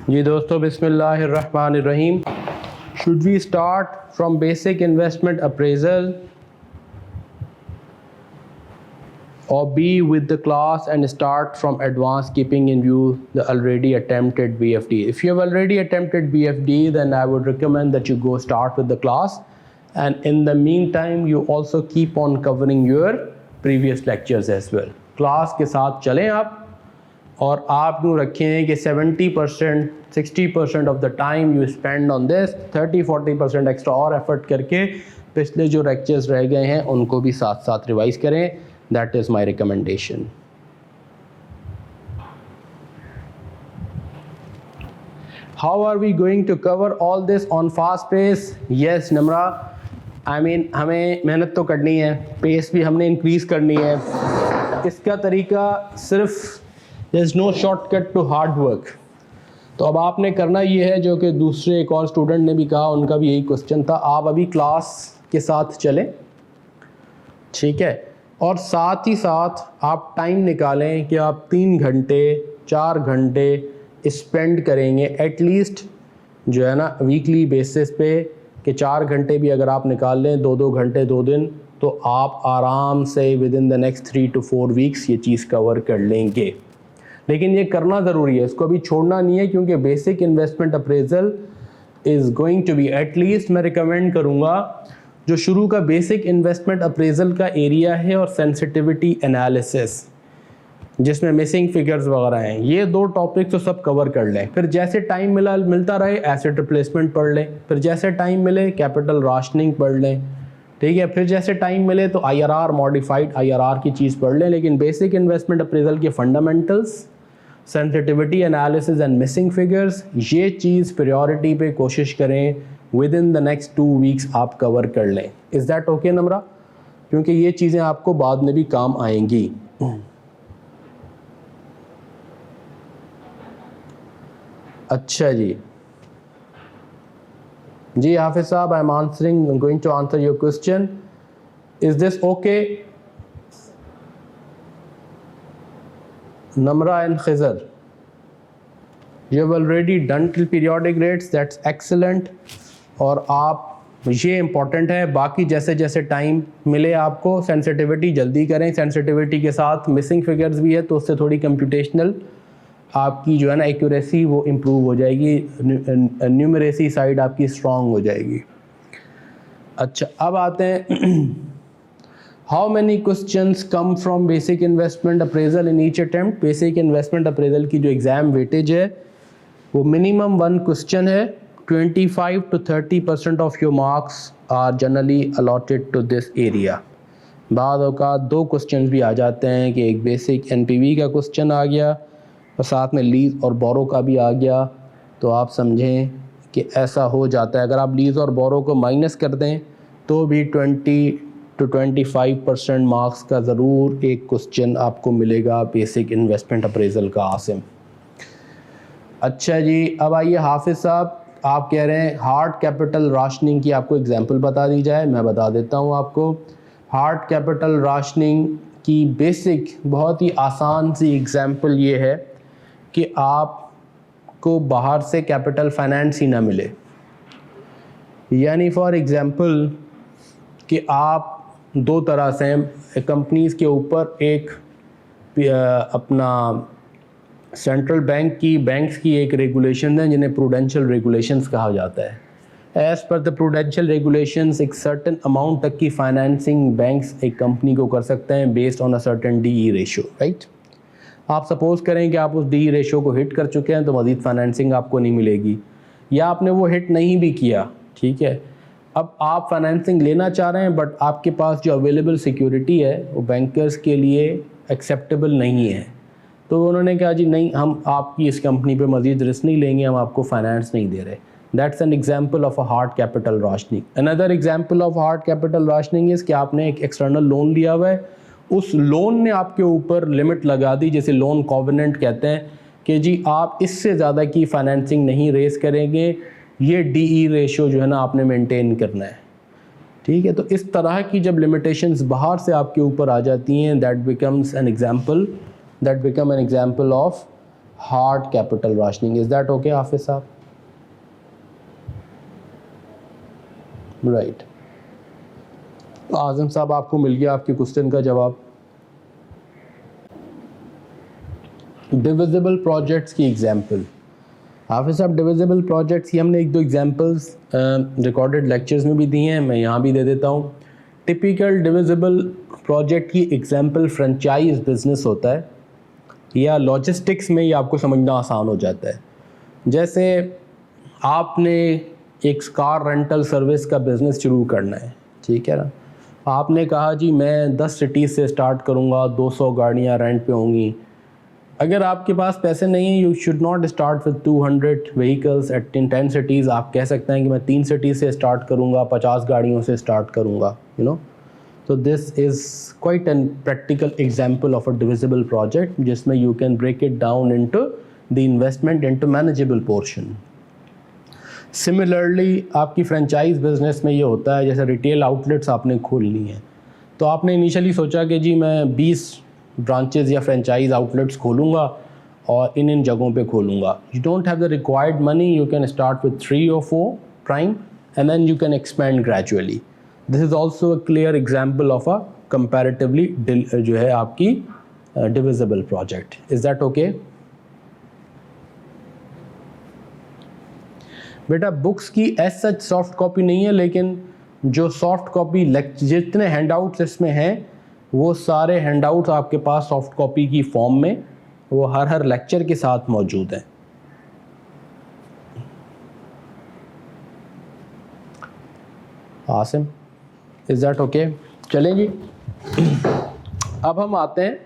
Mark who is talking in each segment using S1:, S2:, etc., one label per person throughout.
S1: जी दोस्तों, बिस्मिल्लाहिर्रहमानिर्रहीम। Should we start from basic investment appraisal or be with the class and start from advanced, keeping in view the already attempted BFD? If you have already attempted BFD, then I would recommend that you go start with the class, and in the meantime you also keep on covering your previous lectures as well. class के साथ चलें आप, और आप यूँ रखें कि 70% 60% of the time you spend on this, 30-40% extra और एफर्ट करके पिछले जो लेक्चर्स रह गए हैं उनको भी साथ साथ रिवाइज करें. That is my recommendation. How are we going to cover all this on fast pace? Yes, Namra. I mean, हमें मेहनत तो करनी है, पेस भी हमने इंक्रीज़ करनी है. इसका तरीका सिर्फ there is no shortcut to hard work. तो अब आपने करना ये है जो कि दूसरे एक और स्टूडेंट ने भी कहा, उनका भी यही क्वेश्चन था. आप अभी क्लास के साथ चलें, ठीक है, और साथ ही साथ आप टाइम निकालें कि आप 3 घंटे 4 घंटे स्पेंड करेंगे एटलीस्ट जो है ना वीकली बेसिस पे, कि 4 घंटे भी अगर आप निकाल लें 2-2 घंटे 2 दिन, तो आप आराम से with in the next 3 to 4 weeks ये चीज़ कवर कर लेंगे. लेकिन ये करना ज़रूरी है, इसको अभी छोड़ना नहीं है, क्योंकि basic investment appraisal is going to be, at least मैं रिकमेंड करूँगा जो शुरू का बेसिक इन्वेस्टमेंट अप्रेजल का एरिया है और सेंसिटिविटी एनालिसिस, जिसमें मिसिंग फिगर्स वगैरह हैं, ये 2 टॉपिक तो सब कवर कर लें. फिर जैसे टाइम मिलता रहे एसेट रिप्लेसमेंट पढ़ लें, फिर जैसे टाइम मिले कैपिटल राशनिंग पढ़ लें, ठीक है, फिर जैसे टाइम मिले तो IRR, मॉडिफाइड IRR की चीज़ पढ़ लें. लेकिन बेसिक इन्वेस्टमेंट अप्रेजल के fundamentals, sensitivity analysis and missing figures, ये चीज़ प्रायोरिटी पे कोशिश करें with in the next 2 weeks आप कवर कर लें. Is that okay Namra? क्योंकि ये चीज़ें आपको बाद में भी काम आएंगी. अच्छा जी, जी हाफिज साहब, I am answering, going to answer your question. Is this okay Namra and Khizar? You have already done till periodic rates, that's excellent. और आप, ये इम्पॉर्टेंट है, बाकी जैसे जैसे टाइम मिले आपको सेंसिटिविटी जल्दी करें. सेंसिटिविटी के साथ मिसिंग फिगर्स भी है, तो उससे थोड़ी कंप्यूटेशनल आपकी जो है ना एक्यूरेसी वो इम्प्रूव हो जाएगी, न्यूमरेसी साइड आपकी स्ट्रॉन्ग हो जाएगी. अच्छा, अब आते हैं how many questions come from basic investment appraisal in each attempt. Basic investment appraisal की जो एग्ज़ाम वेटेज है वो मिनिमम 1 क्वेश्चन है. 25 to 30% of your marks are generally allotted to this area. बाद औक़ात 2 क्वेश्चन भी आ जाते हैं कि एक बेसिक NPV का क्वेश्चन आ गया और साथ में लीज और बोरो का भी आ गया, तो आप समझें कि ऐसा हो जाता है. अगर आप लीज और बोरो को माइनस कर दें तो भी 20 to 25% मार्क्स का ज़रूर एक क्वेश्चन आपको मिलेगा बेसिक इन्वेस्टमेंट अप्रेजल का. आसिम, अच्छा जी, अब आइए हाफिज़ साहब, आप कह रहे हैं हार्ड कैपिटल राशनिंग की आपको एग्जांपल बता दी जाए. मैं बता देता हूं आपको. हार्ड कैपिटल राशनिंग की बेसिक बहुत ही आसान सी एग्जांपल ये है कि आपको बाहर से कैपिटल फाइनेंस ही ना मिले. यानी फॉर एग्जांपल कि आप 2 तरह से कंपनीज़ के ऊपर एक अपना सेंट्रल बैंक की, बैंक्स की एक रेगुलेशन है जिन्हें प्रूडेंशियल रेगुलेशंस कहा जाता है. As per the prudential regulations एक सर्टेन अमाउंट तक की फाइनेंसिंग बैंक्स एक कंपनी को कर सकते हैं based on a certain DE ratio, right. आप सपोज़ करें कि आप उस DE रेशो को हिट कर चुके हैं तो मज़ीद फाइनेंसिंग आपको नहीं मिलेगी, या आपने वो हिट नहीं भी किया, ठीक है. अब आप फाइनेंसिंग लेना चाह रहे हैं बट आपके पास जो अवेलेबल सिक्योरिटी है वो बैंकर्स के लिए एक्सेप्टेबल नहीं है, तो उन्होंने कहा जी नहीं, हम आपकी इस कंपनी पे मज़ीद रिस्क नहीं लेंगे, हम आपको फाइनेंस नहीं दे रहे. That's an example of a hard capital rationing. Another example of hard capital rationing is कि आपने एक एक्सटर्नल लोन लिया हुआ है, उस लोन ने आपके ऊपर लिमिट लगा दी, जैसे लोन कॉवेनेंट कहते हैं, कि जी आप इससे ज़्यादा की फाइनेंसिंग नहीं रेस करेंगे, ये DE रेशो जो है ना आपने मेंटेन करना है, ठीक है. तो इस तरह की जब लिमिटेशंस बाहर से आपके ऊपर आ जाती हैं, that become an example of hard capital rationing. Is that okay Hafiz Sahab? Right. आजम साहब आपको मिल गया आपके क्वेश्चन का जवाब. डिविजिबल प्रोजेक्ट्स की एग्जांपल. हाफिज साहब डिविजिबल प्रोजेक्ट्स की हमने एक दो एग्जांपल्स रिकॉर्डेड लेक्चर्स में भी दी हैं, मैं यहाँ भी दे देता हूँ. टिपिकल डिविजिबल प्रोजेक्ट की एग्जांपल फ्रेंचाइज बिजनेस होता है, या लॉजिस्टिक्स में ये आपको समझना आसान हो जाता है. जैसे आपने एक कार रेंटल सर्विस का बिज़नेस शुरू करना है, ठीक है ना. आपने कहा जी मैं 10 सिटीज़ से स्टार्ट करूँगा, 200 गाड़ियाँ रेंट पे होंगी. अगर आपके पास पैसे नहीं हैं, you should not start with 200 vehicles at 10 cities. आप कह सकते हैं कि मैं 3 सिटीज़ से स्टार्ट करूँगा, 50 गाड़ियों से स्टार्ट करूँगा, you know. So this is quite a practical example of a divisible project जिसमें you can break it down into the investment into manageable portion. Similarly आपकी franchise business में ये होता है, जैसे retail outlets आपने खोलनी है, तो आपने initially सोचा कि जी मैं 20 branches या franchise outlets खोलूँगा और इन जगहों पे खोलूँगा. You don't have the required money, you can start with 3 or 4 prime and then you can expand gradually. This is also a clear example of a comparatively जो है आपकी divisible project. Is that okay? बेटा books की as such soft copy नहीं है, लेकिन जो soft copy जितने हैंडआउट्स इसमें हैं वो सारे हैंडआउट्स आपके पास सॉफ्ट कॉपी की फॉर्म में वो हर लेक्चर के साथ मौजूद हैं. Asim, is that okay? चलेंगे. अब हम आते हैं,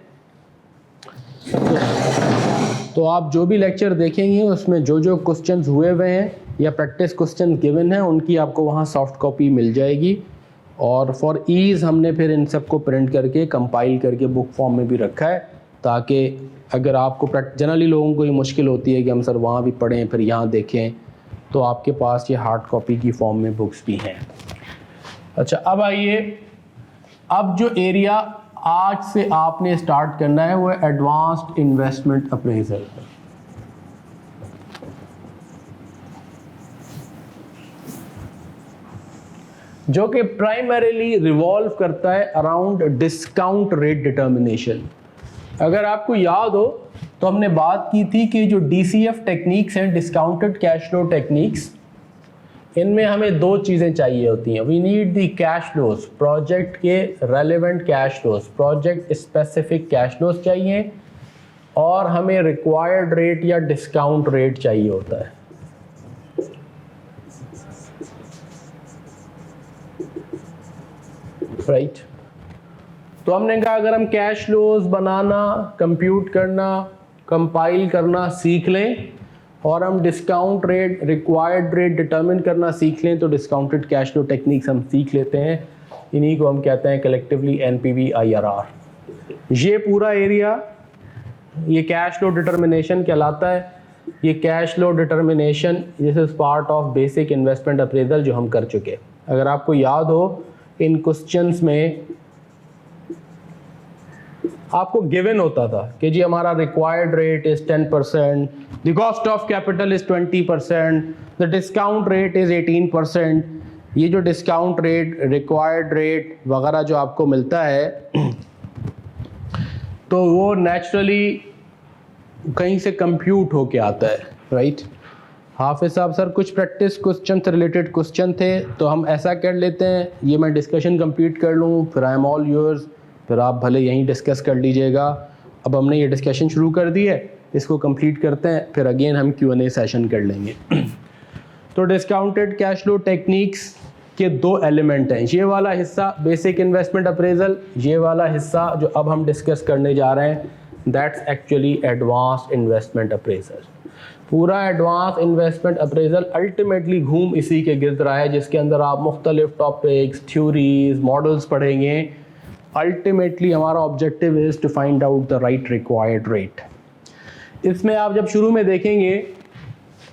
S1: तो आप जो भी लेक्चर देखेंगे उसमें जो जो क्वेश्चंस हुए हुए हैं या प्रैक्टिस क्वेश्चन गिवन हैं उनकी आपको वहाँ सॉफ्ट कॉपी मिल जाएगी. और फॉर ईज़ हमने फिर इन सबको प्रिंट करके कंपाइल करके बुक फॉर्म में भी रखा है, ताकि अगर आपको जनरली लोगों को ये मुश्किल होती है कि हम सर वहाँ भी पढ़ें फिर यहाँ देखें, तो आपके पास ये हार्ड कॉपी की फॉर्म में बुक्स भी हैं. अच्छा, अब आइए, अब जो एरिया आज से आपने स्टार्ट करना है वो है एडवांस्ड इन्वेस्टमेंट अप्रेजल. जो कि प्राइमरीली रिवॉल्व करता है अराउंड डिस्काउंट रेट डिटर्मिनेशन. अगर आपको याद हो तो हमने बात की थी कि जो DCF टेक्निक्स हैं, डिस्काउंटेड कैश फ्लो टेक्निक्स, इनमें हमें दो चीज़ें चाहिए होती हैं. We need the cash flows, project के relevant cash flows, project specific cash flows चाहिए, और हमें रिक्वायर्ड रेट या डिस्काउंट रेट चाहिए होता है. राइट. तो हमने कहा अगर हम कैश फ्लोज बनाना, कंप्यूट करना, कंपाइल करना सीख लें और हम discount rate, required rate determine करना सीख लें, तो डिस्काउंटेड कैश फ्लो टेक्निक्स हम सीख लेते हैं. इन्हीं को हम कहते हैं कलेक्टिवली NPV IRR. ये पूरा एरिया ये कैश फ्लो डिटर्मिनेशन कहलाता है. ये cash flow determination this is part of basic investment appraisal जो हम कर चुके. अगर आपको याद हो इन क्वेश्चंस में आपको गिवन होता था कि जी हमारा required rate is 10%, the cost of capital is 20%, the discount rate is 18%. ये जो डिस्काउंट रेट, रिक्वायर्ड रेट वगैरह जो आपको मिलता है तो वो नेचुरली कहीं से कंप्यूट होके आता है. राइट. हाफिज साहब सर कुछ प्रैक्टिस क्वेश्चन से रिलेटेड क्वेश्चन थे, तो हम ऐसा कर लेते हैं, ये मैं डिस्कशन कंप्लीट कर लूँ, फिर आई एम ऑल योर्स, फिर आप भले यहीं डिस्कस कर लीजिएगा. अब हमने ये डिस्कशन शुरू कर दी है, इसको कंप्लीट करते हैं, फिर अगेन हम Q&A सेशन कर लेंगे. तो डिस्काउंटेड कैश फ्लो टेक्निक्स के दो एलिमेंट हैं. ये वाला हिस्सा बेसिक इन्वेस्टमेंट अप्रेजल, ये वाला हिस्सा जो अब हम डिस्कस करने जा रहे हैं that's actually advanced investment appraisal. पूरा एडवांस इन्वेस्टमेंट अप्रेजल अल्टीमेटली घूम इसी के गिर्द रहा है, जिसके अंदर आप मुख्तलिफ टॉपिक्स, थ्योरीज, मॉडल्स पढ़ेंगे. अल्टीमेटली हमारा objective is to find out the right required rate. इसमें आप जब शुरू में देखेंगे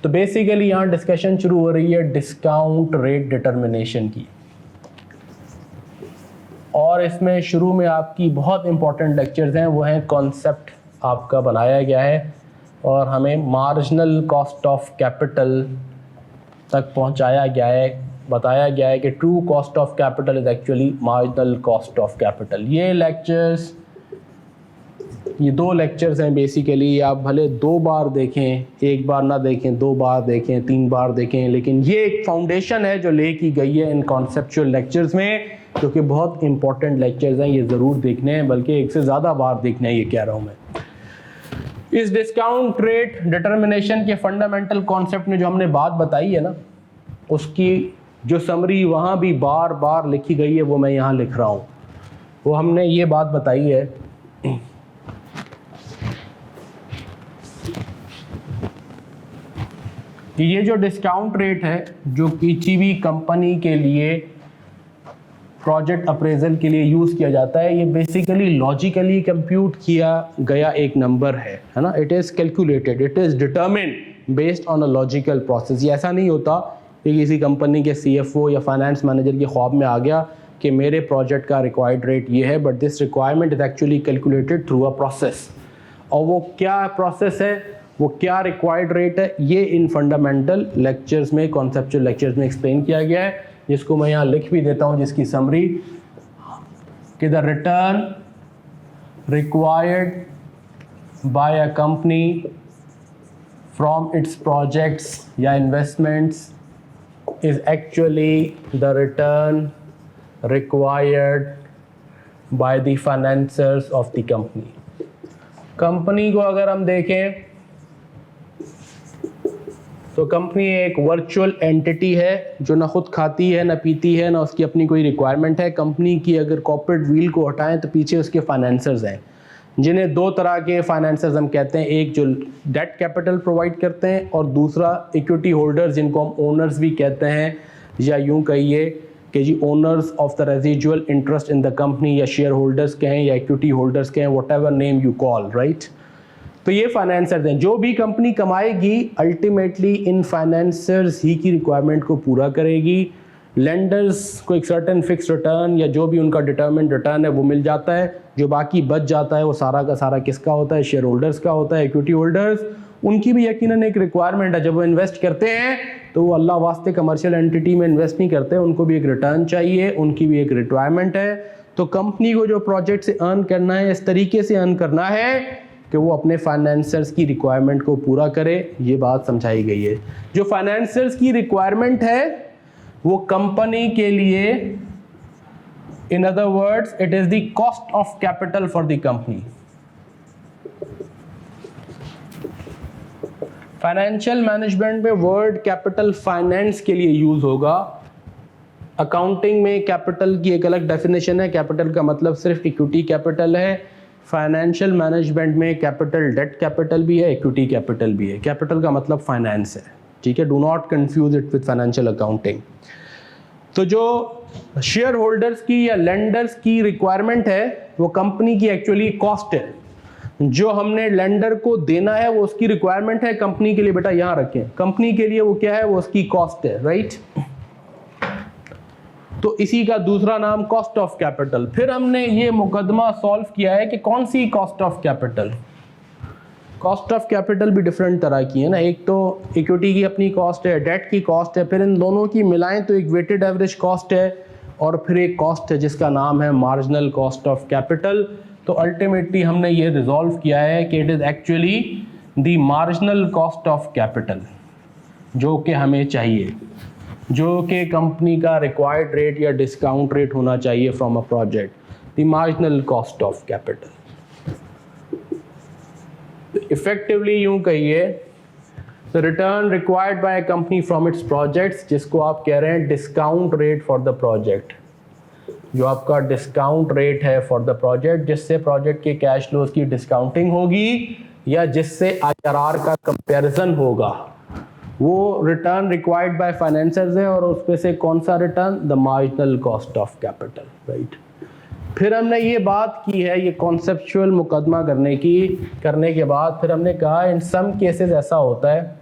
S1: तो बेसिकली यहाँ डिस्कशन शुरू हो रही है डिस्काउंट रेट डिटर्मिनेशन की, और इसमें शुरू में आपकी बहुत इंपॉर्टेंट लेक्चर्स हैं, वो हैं कॉन्सेप्ट आपका बनाया गया है और हमें मार्जिनल कॉस्ट ऑफ कैपिटल तक पहुंचाया गया है, बताया गया है कि true cost of capital is actually marginal cost of capital. ये दो लेक्चर्स हैं बेसिकली, आप भले 2 बार देखें, 1 बार ना देखें, 2 बार देखें, 3 बार देखें, लेकिन ये एक फाउंडेशन है जो ले की गई है इन कॉन्सेप्चुअल लेक्चर्स में, जो कि बहुत इंपॉर्टेंट लेक्चर्स हैं, ये ज़रूर देखने हैं, बल्कि एक से ज़्यादा बार देखने हैं, ये कह रहा हूँ मैं। इस डिस्काउंट रेट डिटर्मिनेशन के फंडामेंटल कॉन्सेप्ट में जो हमने बात बताई है ना, उसकी जो समरी वहाँ भी बार बार लिखी गई है, वो मैं यहाँ लिख रहा हूँ। वो हमने ये बात बताई है कि ये जो डिस्काउंट रेट है जो किसी भी कंपनी के लिए प्रोजेक्ट अप्रेजल के लिए यूज़ किया जाता है, ये बेसिकली लॉजिकली कंप्यूट किया गया एक नंबर है ना। It is calculated, it is determined based on a logical process. ये ऐसा नहीं होता कि किसी कंपनी के CFO या फाइनेंस मैनेजर के ख्वाब में आ गया कि मेरे प्रोजेक्ट का रिक्वायर्ड रेट ये है, but this requirement is actually calculated through a process. और वो क्या प्रोसेस है, वो क्या रिक्वायर्ड रेट है, ये इन फंडामेंटल लेक्चर्स में, कॉन्सेप्चुअल लेक्चर्स में एक्सप्लेन किया गया है, जिसको मैं यहाँ लिख भी देता हूँ, जिसकी समरी कि the return required by a company from its projects या investments is actually the return required by the financers of the company. Company को अगर हम देखें तो कंपनी एक वर्चुअल एंटिटी है जो ना खुद खाती है, ना पीती है, ना उसकी अपनी कोई रिक्वायरमेंट है। कंपनी की अगर कॉर्पोरेट व्हील को हटाएं तो पीछे उसके फाइनेंसर्स हैं, जिन्हें 2 तरह के फाइनेंसर्स हम कहते हैं, एक जो डेट कैपिटल प्रोवाइड करते हैं और दूसरा इक्विटी होल्डर्स, जिनको हम ओनर्स भी कहते हैं, या यूँ कहिए कि जी owners of the residual interest in the company, या शेयर होल्डर्स कहें या इक्विटी होल्डर्स कहें, whatever name you call, right. तो ये फाइनेंसर्स हैं। जो भी कंपनी कमाएगी अल्टीमेटली इन फाइनेंसर्स ही की रिक्वायरमेंट को पूरा करेगी। लेंडर्स को एक सर्टेन फिक्स रिटर्न या जो भी उनका डिटरमिन्ड रिटर्न है वो मिल जाता है। जो बाकी बच जाता है वो सारा का सारा किसका होता है, शेयर होल्डर्स का होता है, इक्विटी होल्डर्स। उनकी भी यकीनन एक रिक्वायरमेंट है, जब वो इन्वेस्ट करते हैं तो वो अल्लाह वास्ते कमर्शियल एंटिटी में इन्वेस्ट नहीं करते, उनको भी एक रिटर्न चाहिए, उनकी भी एक रिक्वायरमेंट है। तो कंपनी को जो प्रोजेक्ट से अर्न करना है, इस तरीके से अर्न करना है कि वो अपने फाइनेंसर्स की रिक्वायरमेंट को पूरा करे, ये बात समझाई गई है। जो फाइनेंसर्स की रिक्वायरमेंट है वो कंपनी के लिए, in other words, it is the cost of capital for the company. Financial management में वर्ड कैपिटल फाइनेंस के लिए यूज होगा। अकाउंटिंग में कैपिटल की एक अलग डेफिनेशन है, कैपिटल का मतलब सिर्फ इक्विटी कैपिटल है। फाइनेंशियल मैनेजमेंट में कैपिटल डेट कैपिटल भी है, इक्विटी कैपिटल भी है। कैपिटल का मतलब फाइनेंस है, ठीक है, do not confuse it with financial accounting. तो जो शेयर होल्डर्स की या लेंडर्स की रिक्वायरमेंट है वो कंपनी की एक्चुअली कॉस्ट है। जो हमने लेंडर को देना है वो उसकी रिक्वायरमेंट है, कंपनी के लिए बेटा यहाँ रखें, कंपनी के लिए वो क्या है, वो उसकी कॉस्ट है, राइट। तो इसी का दूसरा नाम कॉस्ट ऑफ कैपिटल। फिर हमने ये मुकदमा सॉल्व किया है कि कौन सी cost of capital. Cost of capital भी डिफरेंट तरह की है ना, एक तो इक्विटी की अपनी कॉस्ट है, डेट की कॉस्ट है, फिर इन दोनों की मिलाएं तो एक वेटेड एवरेज कॉस्ट है, और फिर एक कॉस्ट है जिसका नाम है मार्जिनल कॉस्ट ऑफ कैपिटल। तो अल्टीमेटली हमने ये रिजॉल्व किया है कि it is actually the marginal cost of capital, जो कि हमें चाहिए, जो कि कंपनी का रिक्वायर्ड रेट या डिस्काउंट रेट होना चाहिए from a project, the marginal cost of capital. Effectively यूं कहिए, the return required by a company from its projects, जिसको आप कह रहे हैं discount rate for the project, जो आपका डिस्काउंट रेट है फॉर द प्रोजेक्ट, जिससे प्रोजेक्ट के कैश फ्लोज की डिस्काउंटिंग होगी या जिससे IRR का कंपैरिजन होगा, वो रिटर्न रिक्वायर्ड बाय फाइनेंसर्स है। और उसमें से कौन सा return, the marginal cost of capital, right. फिर हमने ये बात की है, ये कॉन्सेप्चुअल मुकदमा करने के बाद फिर हमने कहा इन सम केसेस ऐसा होता है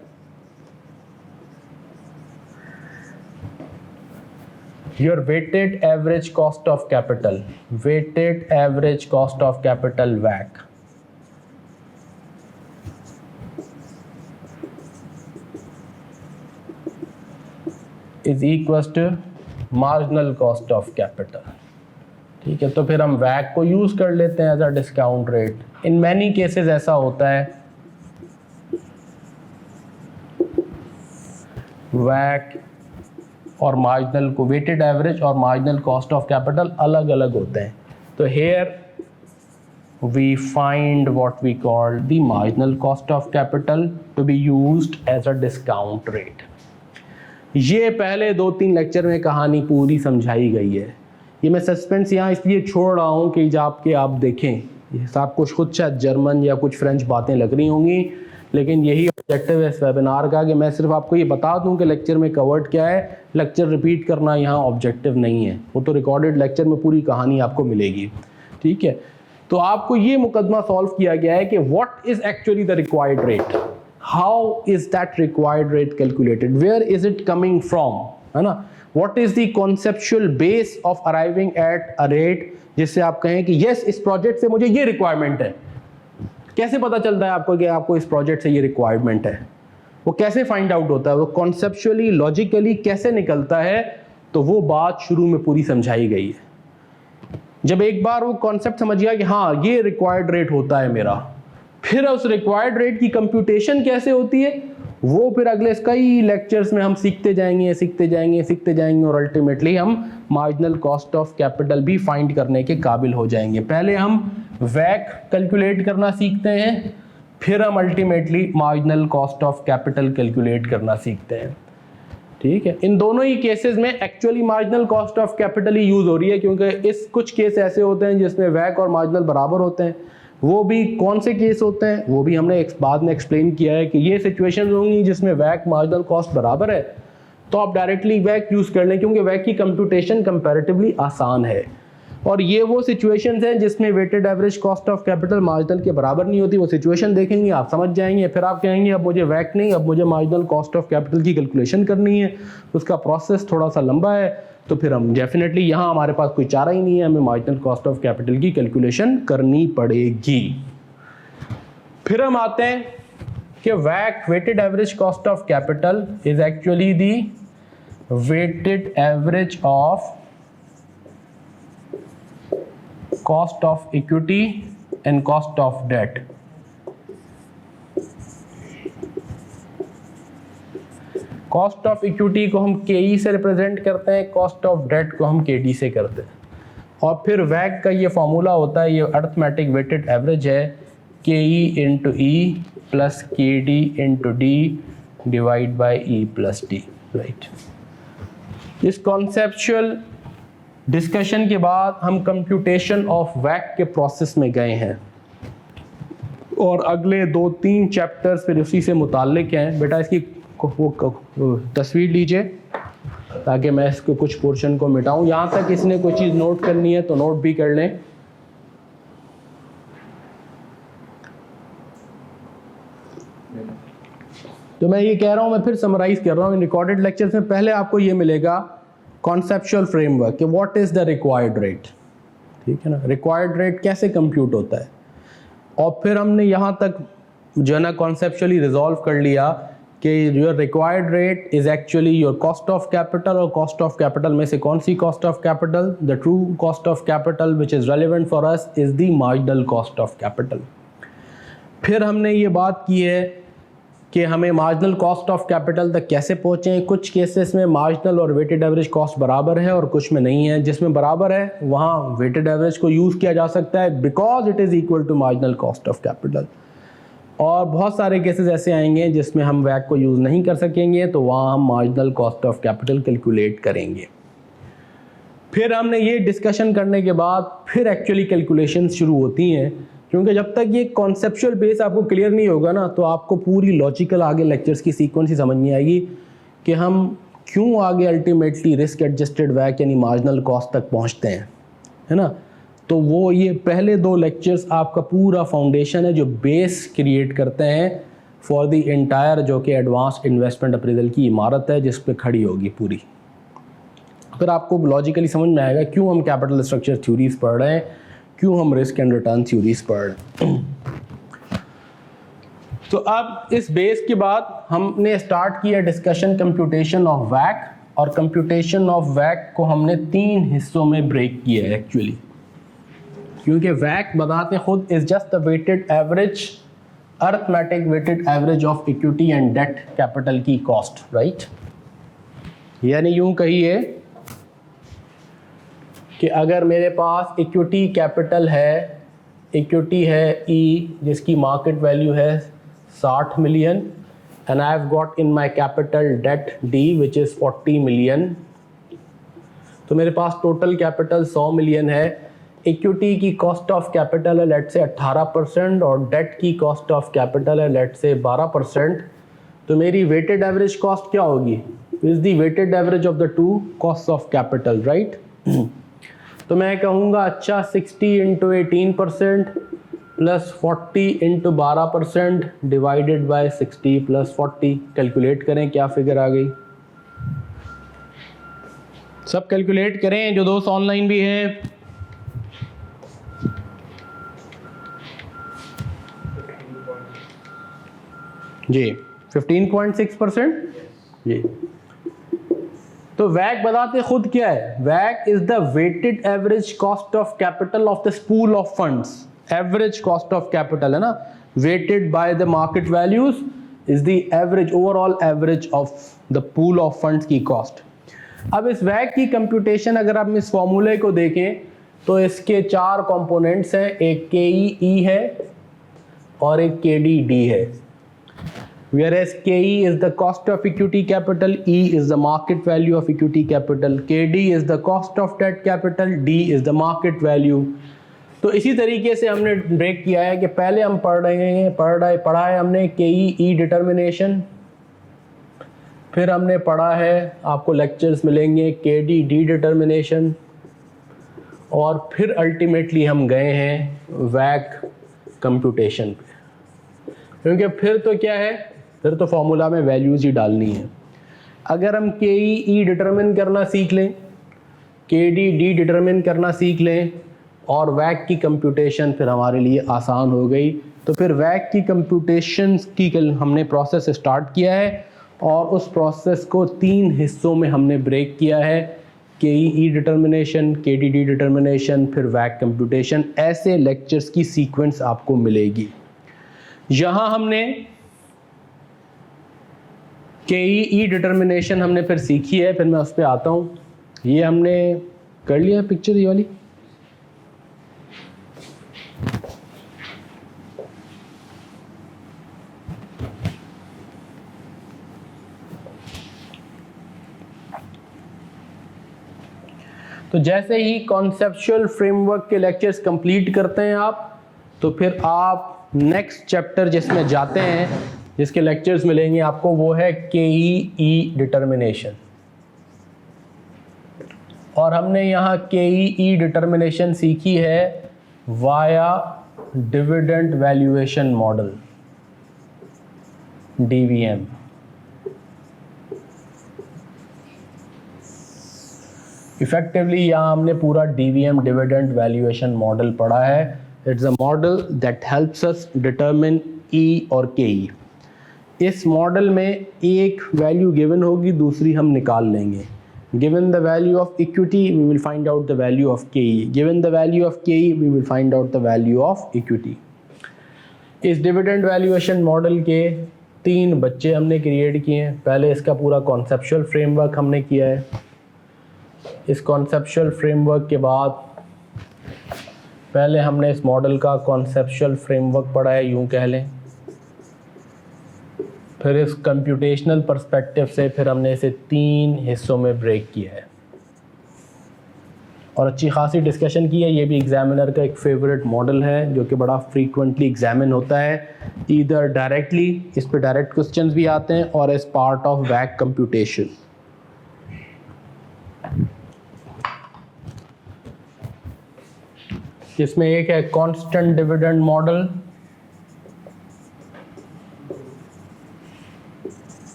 S1: your weighted average cost of capital, weighted average cost of capital WACC, is equal to marginal cost of capital. ठीक है, तो फिर हम वैक को यूज कर लेते हैं as a discount rate. In many cases ऐसा होता है, वैक और मार्जिनल को, वेटेड एवरेज और मार्जिनल कॉस्ट ऑफ कैपिटल अलग अलग होते हैं। तो here we find what we call the marginal cost of capital to be used as a discount rate. ये पहले 2-3 लेक्चर में कहानी पूरी समझाई गई है। ये मैं सस्पेंस यहाँ इसलिए छोड़ रहा हूँ कि जब आपके आप देखें, आपको खुद शायद जर्मन या कुछ फ्रेंच बातें लग रही होंगी, लेकिन यही ऑब्जेक्टिव है इस वेबिनार का कि मैं सिर्फ आपको ये बता दूं कि लेक्चर में कवर्ड क्या है। लेक्चर रिपीट करना यहाँ ऑब्जेक्टिव नहीं है, वो तो रिकॉर्डेड लेक्चर में पूरी कहानी आपको मिलेगी। ठीक है, तो आपको ये मुकदमा सॉल्व किया गया है कि what is actually the required rate, how is that required rate calculated, where is it coming from, है ना। What is the conceptual base of arriving at a rate, जिससे आप कहें कि यस इस प्रोजेक्ट से मुझे ये रिक्वायरमेंट है। कैसे पता चलता है आपको कि आपको इस प्रोजेक्ट से ये रिक्वायरमेंट है, वो कैसे फाइंड आउट होता है, वो कॉन्सेप्चुअली लॉजिकली कैसे निकलता है, तो वो बात शुरू में पूरी समझाई गई है। जब एक बार वो कॉन्सेप्ट समझ गया कि हाँ ये रिक्वायर्ड रेट होता है मेरा, फिर उस रिक्वायर्ड रेट की कंप्यूटेशन कैसे होती है वो फिर अगले कई लेक्चर्स में हम सीखते जाएंगे और अल्टीमेटली हम मार्जिनल कॉस्ट ऑफ कैपिटल भी फाइंड करने के काबिल हो जाएंगे। पहले हम वैक कैलकुलेट करना सीखते हैं, फिर हम ultimately marginal cost of capital calculate करना सीखते हैं। ठीक है, इन दोनों ही केसेस में actually marginal cost of capital he use हो रही है, क्योंकि इस कुछ केस ऐसे होते हैं जिसमें वैक और मार्जिनल बराबर होते हैं। वो भी कौन से केस होते हैं वो भी हमने बाद में एक्सप्लेन किया है कि ये सिचुएशंस होंगी जिसमें वैक मार्जिनल कॉस्ट बराबर है, तो आप डायरेक्टली वैक यूज कर लें, क्योंकि वैक की कंप्यूटेशन कंपैरेटिवली आसान है। और ये वो सिचुएशंस हैं जिसमें weighted average cost of capital marginal के बराबर नहीं होती। वो सिचुएशन देखेंगे आप समझ जाएंगे, फिर आप कहेंगे अब मुझे वैक नहीं, अब मुझे मार्जिनल कॉस्ट ऑफ कैपिटल की कैलकुलेशन करनी है। उसका प्रोसेस थोड़ा सा लंबा है, तो फिर हम डेफिनेटली यहाँ हमारे पास कोई चारा ही नहीं है, हमें मार्जिनल कॉस्ट ऑफ कैपिटल की कैलकुलेशन करनी पड़ेगी। फिर हम आते हैं कि वैक, weighted average cost of capital, is actually the weighted average of cost of equity and cost of debt। Cost of equity को हम KE से रिप्रेजेंट करते हैं, कॉस्ट ऑफ डेट को हम KD से करते हैं। और फिर वैक का ये फॉर्मूला होता है, ये अर्थमेटिक वेटेड एवरेज है, KE into E plus KD into D divide by E plus D, right. इस कॉन्सेप्चुअल डिस्कशन के बाद हम कंप्यूटेशन ऑफ वैक के प्रोसेस में गए हैं, और अगले 2-3 चैप्टर्स फिर उसी से मुताल्लिक हैं। बेटा इसकी वो तस्वीर लीजिए ताकि मैं इसको कुछ पोर्शन को मिटाऊं। यहाँ तक इसने कोई चीज़ नोट करनी है तो नोट भी कर लें। तो मैं ये कह रहा हूँ, मैं फिर समराइज कर रहा हूँ, रिकॉर्डेड लेक्चर्स में पहले आपको ये मिलेगा कॉन्सेप्चुअल फ्रेमवर्क कि what is the required rate. ठीक है ना, रिक्वायर्ड रेट कैसे कंप्यूट होता है, और फिर हमने यहाँ तक जो है ना कॉन्सेप्चुअली रिजॉल्व कर लिया कि your required rate is actually your cost of capital, और कॉस्ट ऑफ कैपिटल में से कौन सी cost of capital, the true cost of capital which is relevant for us is the marginal cost of capital. फिर हमने ये बात की है कि हमें मार्जिनल कॉस्ट ऑफ कैपिटल तक कैसे पहुँचें। कुछ केसेस में मार्जिनल और वेटेड एवरेज कॉस्ट बराबर है और कुछ में नहीं है। जिसमें बराबर है वहाँ वेटेड एवरेज को यूज़ किया जा सकता है because it is equal to marginal cost of capital. और बहुत सारे केसेस ऐसे आएंगे जिसमें हम वैक को यूज़ नहीं कर सकेंगे, तो वहाँ हम marginal cost of capital calculate करेंगे। फिर हमने ये डिस्कशन करने के बाद फिर एक्चुअली कैलकुलेशन शुरू होती हैं, क्योंकि जब तक ये कॉन्सेप्चुअल बेस आपको क्लियर नहीं होगा ना, तो आपको पूरी लॉजिकल आगे लेक्चर्स की सीक्वेंस ही समझ नहीं आएगी कि हम क्यों आगे अल्टीमेटली रिस्क एडजस्टेड वैक यानी मार्जिनल कॉस्ट तक पहुंचते हैं, है ना। तो वो ये पहले 2 लेक्चर्स आपका पूरा फाउंडेशन है जो बेस क्रिएट करते हैं फॉर द एंटायर जो कि एडवांस इन्वेस्टमेंट अप्रेजल की इमारत है जिस पे खड़ी होगी पूरी। फिर आपको लॉजिकली समझ में आएगा क्यों हम कैपिटल स्ट्रक्चर थ्योरीज पढ़ रहे हैं, क्यों हम रिस्क एंड रिटर्न थ्योरीज पढ़ रहे हैं। तो अब इस बेस के बाद हमने स्टार्ट किया डिस्कशन कंप्यूटेशन ऑफ वैक, और कंप्यूटेशन ऑफ वैक को हमने 3 हिस्सों में ब्रेक किया है एक्चुअली, क्योंकि वैक बताते खुद is just the weighted average, arithmetic weighted average of equity and debt capital की कॉस्ट, राइट। यानी यूं कहिए कि अगर मेरे पास इक्विटी कैपिटल है, इक्विटी है ई जिसकी मार्केट वैल्यू है 60 million, and I have got in my capital debt D which is 40 million, तो मेरे पास टोटल कैपिटल 100 मिलियन है, इक्विटी की कॉस्ट ऑफ कैपिटल है लेट से 18% और डेट की कॉस्ट ऑफ कैपिटल है लेट से 12%, तो मेरी वेटेड एवरेज कॉस्ट क्या होगी, is the weighted average of the two cost of capital, right. तो मैं कहूँगा अच्छा 60 into 18% plus 40 into 12% divided by 60 plus 40, calculate करें क्या फिगर आ गई, सब कैलकुलेट करें जो दोस्त ऑनलाइन भी हैं। जी 15.6% जी। तो वैक बताते खुद क्या है, वैक is the weighted average cost of capital of the pool of funds, average cost of capital है ना, weighted by the market values is the average, overall average of the pool of funds की cost. अब इस वैक की computation अगर आप इस फॉर्मूले को देखें तो इसके 4 कंपोनेंट्स हैं, एक KE है और एक KDD है, whereas KE is the cost of equity capital, E is the market value of equity capital, KD is the cost of debt capital, D is the market value। तो इसी तरीके से हमने ब्रेक किया है कि पहले हम पढ़ा है हमने KE डिटर्मिनेशन, फिर हमने पढ़ा है, आपको लेक्चर्स मिलेंगे KD डिटर्मिनेशन, और फिर अल्टीमेटली हम गए हैं वैक कंप्यूटेशन पे, क्योंकि फिर तो क्या है, फिर तो फॉर्मूला में वैल्यूज ही डालनी है। अगर हम KE डिटरमिन करना सीख लें, KD डिटरमिन करना सीख लें और वैक की कंप्यूटेशन फिर हमारे लिए आसान हो गई। तो फिर वैक की कंप्यूटेशन की हमने प्रोसेस स्टार्ट किया है और उस प्रोसेस को 3 हिस्सों में हमने ब्रेक किया है, KE डिटर्मिनेशन, KDD डिटर्मिनेशन, फिर वैक कंप्यूटेशन। ऐसे लेक्चर्स की सीक्वेंस आपको मिलेगी। यहाँ हमने KE डिटर्मिनेशन हमने फिर सीखी है, फिर मैं उस पर आता हूँ। ये हमने कर लिया पिक्चर ये वाली, तो जैसे ही कॉन्सेप्चुअल फ्रेमवर्क के लेक्चर्स कंप्लीट करते हैं आप, तो फिर आप नेक्स्ट चैप्टर जिसमें जाते हैं, जिसके लेक्चर्स मिलेंगे आपको, वो है KE डिटर्मिनेशन। और हमने यहाँ KE डिटर्मिनेशन सीखी है via dividend valuation model, DVM। Effectively यहाँ हमने पूरा DVM डिविडेंड वैल्यूएशन मॉडल पढ़ा है। It's a model that helps us determine E और KE। इस मॉडल में एक वैल्यू गिवन होगी, दूसरी हम निकाल लेंगे। Given the value of equity we will find out the value of KE, given the value of KE we will find out the value of equity. इस डिविडेंड वैल्यूएशन मॉडल के 3 बच्चे हमने create किए हैं। पहले इसका पूरा कॉन्सेप्चुअल फ्रेमवर्क हमने किया है। इस कॉन्सेप्चुअल फ्रेमवर्क के बाद पहले हमने इस मॉडल का कॉन्सेप्चुअल फ्रेमवर्क पढ़ा है, यूँ कह लें। फिर इस कंप्यूटेशनल पर्सपेक्टिव से फिर हमने इसे 3 हिस्सों में ब्रेक किया है और अच्छी खासी डिस्कशन की है। ये भी एग्जामिनर का एक फेवरेट मॉडल है जो कि बड़ा फ्रीक्वेंटली एग्जामिन होता है, ईदर डायरेक्टली, इस पे डायरेक्ट क्वेश्चंस भी आते हैं, और एज पार्ट ऑफ वैक कंप्यूटेशन। जिसमें एक है कांस्टेंट डिविडेंड मॉडल,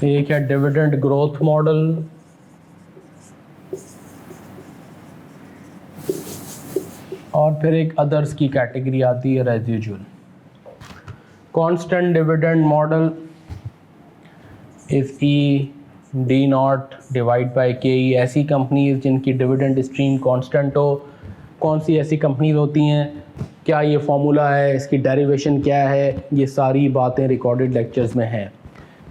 S1: एक है डिविडेंड ग्रोथ मॉडल, और फिर एक अदर्स की कैटेगरी आती है residual. Constant dividend model if E D not divide by के ई, ऐसी कंपनीज जिनकी डिविडेंड स्ट्रीम कांस्टेंट हो। कौन सी ऐसी कंपनीज होती हैं, क्या ये फॉर्मूला है, इसकी डेरिवेशन क्या है, ये सारी बातें रिकॉर्डेड लेक्चर्स में हैं।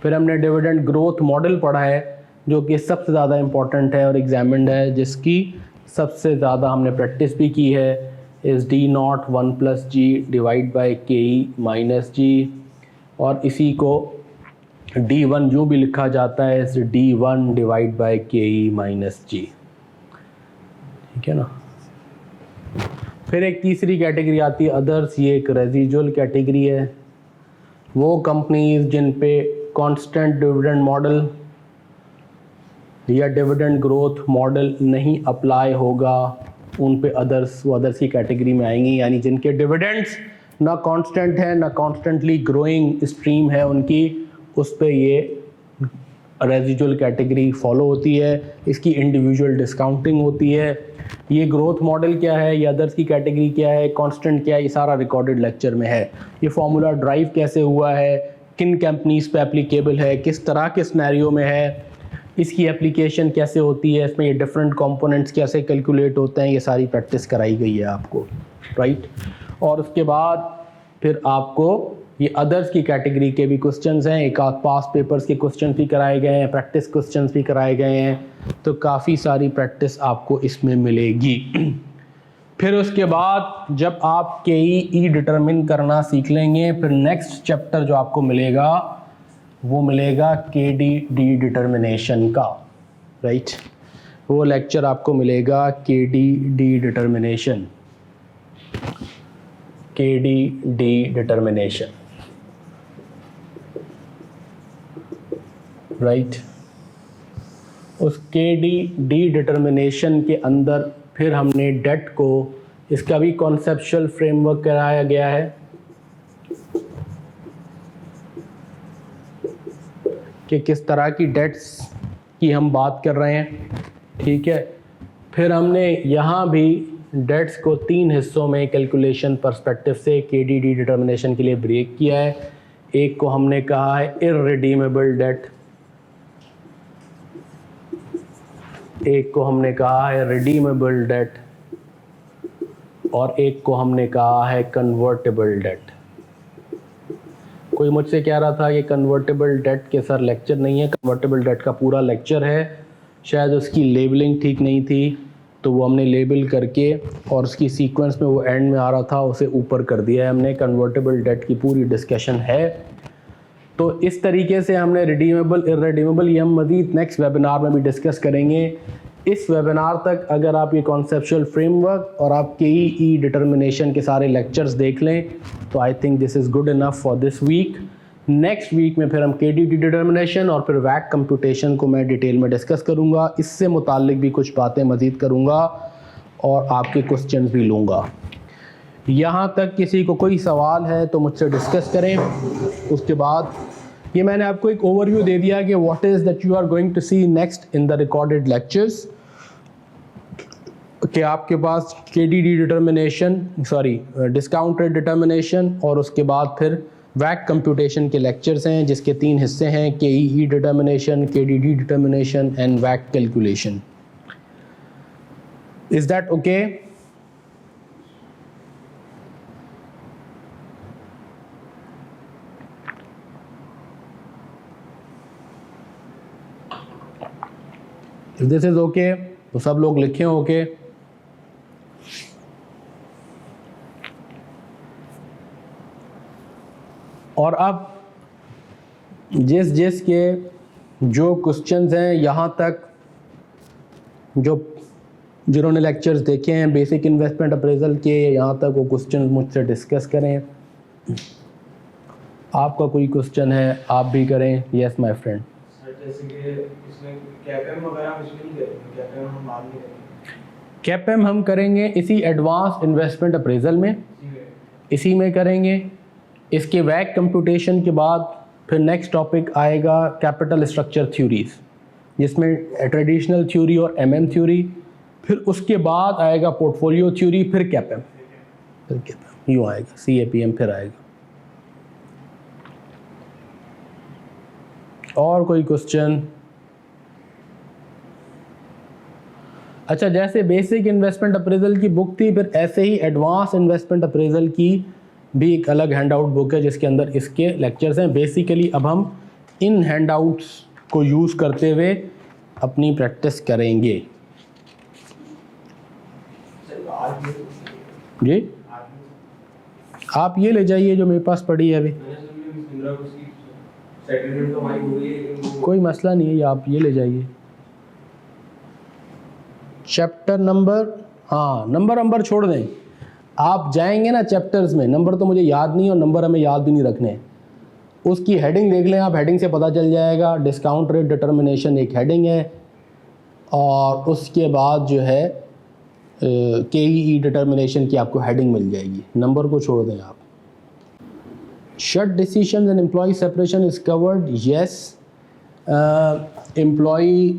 S1: फिर हमने डिविडेंड ग्रोथ मॉडल पढ़ा है जो कि सबसे ज़्यादा इम्पॉर्टेंट है और एग्जामिन्ड है, जिसकी सबसे ज़्यादा हमने प्रैक्टिस भी की है। Is D not 1+g divide by के ई माइनस जी, और इसी को D1 जो भी लिखा जाता है इस D1 डिवाइड बाई के ई माइनस जी, ठीक है ना। फिर एक तीसरी कैटेगरी आती है अदर्स, ये एक रेजिजुअल कैटेगरी है। वो कंपनीज जिन पे कांस्टेंट डिविडेंड मॉडल या डिविडेंड ग्रोथ मॉडल नहीं अप्लाई होगा, उन पे अदर्स, वो अदर्स की कैटेगरी में आएंगी, यानी जिनके डिविडेंड्स ना कांस्टेंट है ना कॉन्स्टेंटली ग्रोइंग स्ट्रीम है उनकी, उस पे ये रेजिजुअल कैटेगरी फॉलो होती है। इसकी इंडिविजुअल डिस्काउंटिंग होती है। ये ग्रोथ मॉडल क्या है, ये अदर्स की कैटेगरी क्या है, कांस्टेंट क्या है, ये सारा रिकॉर्डेड लेक्चर में है। ये फॉर्मूला ड्राइव कैसे हुआ है, किन कंपनीज पे एप्लीकेबल है, किस तरह के सिनेरियो में है, इसकी एप्लीकेशन कैसे होती है, इसमें ये डिफरेंट कंपोनेंट्स कैसे कैलकुलेट होते हैं, ये सारी प्रैक्टिस कराई गई है आपको, राइट। और उसके बाद फिर आपको ये अदर्स की कैटेगरी के भी क्वेश्चंस हैं, एक आध पास पेपर्स के क्वेश्चन भी कराए गए हैं, प्रैक्टिस क्वेश्चंस भी कराए गए हैं, तो काफ़ी सारी प्रैक्टिस आपको इसमें मिलेगी। फिर उसके बाद जब आप के ई डिटरमिन करना सीख लेंगे, फिर नेक्स्ट चैप्टर जो आपको मिलेगा वो मिलेगा के डी डिटर्मिनेशन का, राइट। वो लेक्चर आपको मिलेगा के D determination, K D determination, right. उस के डी डिटर्मिनेशन के अंदर फिर हमने डेट को, इसका भी कॉन्सेप्चुअल फ्रेमवर्क कराया गया है कि किस तरह की डेट्स की हम बात कर रहे हैं, ठीक है। फिर हमने यहाँ भी डेट्स को 3 हिस्सों में कैलकुलेशन पर्सपेक्टिव से के डी डिटर्मिनेशन के लिए ब्रेक किया है। एक को हमने कहा है इररिडीमेबल डेट, एक को हमने कहा है रिडीमेबल डेट, और एक को हमने कहा है कन्वर्टेबल डेट। कोई मुझसे कह रहा था कि कन्वर्टेबल डेट के सर लेक्चर नहीं है, कन्वर्टेबल डेट का पूरा लेक्चर है, शायद उसकी लेबलिंग ठीक नहीं थी, तो वो हमने लेबल करके और उसकी सीक्वेंस में वो एंड में आ रहा था, उसे ऊपर कर दिया है हमने। कन्वर्टेबल डेट की पूरी डिस्कशन है। तो इस तरीके से हमने रिडीमेबल इररिडीमेबल, ये हम मज़ीद नेक्स्ट वेबिनार में भी डिस्कस करेंगे। इस वेबिनार तक अगर आप ये कॉन्सेप्चुअल फ्रेमवर्क और आप के ई डिटर्मिनेशन के सारे लेक्चर्स देख लें तो I think this is good enough for this week. Next week में फिर हम के डी डिटर्मिनेशन और फिर वैक कंप्यूटेशन को मैं डिटेल में डिस्कस करूँगा, इससे मुताल्लिक भी कुछ बातें मज़ीद करूँगा और आपके क्वेश्चन भी लूँगा। यहाँ तक किसी को कोई सवाल है तो मुझसे डिस्कस करें। उसके बाद ये मैंने आपको एक ओवरव्यू दे दिया कि what is that you are going to see next in the recorded lectures, कि आपके पास K D determination, sorry discounted determination, और उसके बाद फिर वैक कंप्यूटेशन के लेक्चर्स हैं जिसके 3 हिस्से हैं, K E determination, K D determination and वैक calculation. Is that okay? This is okay, तो सब लोग लिखें ओके। और अब जिस के जो क्वेश्चंस हैं यहाँ तक, जो जिन्होंने लेक्चर्स देखे हैं बेसिक इन्वेस्टमेंट अप्रेजल के, यहाँ तक वो क्वेश्चंस मुझसे डिस्कस करें। आपका कोई क्वेश्चन है आप भी करें। Yes my friend.
S2: जैसे कि इसमें कैपेम वगैरह हम इसमें नहीं करेंगे, कैपेम हम बाद में करेंगे।
S1: कैपेम हम करेंगे इसी एडवांस इन्वेस्टमेंट अप्रेजल में, इसी में करेंगे। इसके वैक कंप्यूटेशन के बाद फिर नेक्स्ट टॉपिक आएगा कैपिटल स्ट्रक्चर थ्योरीज, जिसमें ट्रेडिशनल थ्योरी और एमएम थ्योरी, फिर उसके बाद आएगा पोर्टफोलियो थ्योरी, फिर कैपेम, फिर कैपेम यूँ आएगा, सीएपीएम फिर आएगा। और कोई क्वेश्चन? अच्छा, जैसे बेसिक इन्वेस्टमेंट अप्रेजल की बुक थी, फिर ऐसे ही एडवांस इन्वेस्टमेंट अप्रेजल की भी एक अलग हैंड आउट बुक है जिसके अंदर इसके लेक्चर्स हैं। बेसिकली अब हम इन हैंड आउट्स को यूज़ करते हुए अपनी प्रैक्टिस करेंगे। जी, आप ये ले जाइए जो मेरे पास पड़ी है अभी, कोई मसला नहीं है, ये आप ये ले जाइए। चैप्टर नंबर, हाँ नंबर छोड़ दें, आप जाएंगे ना चैप्टर्स में, नंबर तो मुझे याद नहीं और नंबर हमें याद भी नहीं रखने। उसकी हेडिंग देख लें आप, हेडिंग से पता चल जाएगा। डिस्काउंट रेट डिटर्मिनेशन एक हेडिंग है, और उसके बाद जो है KEE डिटर्मिनेशन की आपको हेडिंग मिल जाएगी। नंबर को छोड़ दें आप। Shut decision and employ separation is covered, yes. Employ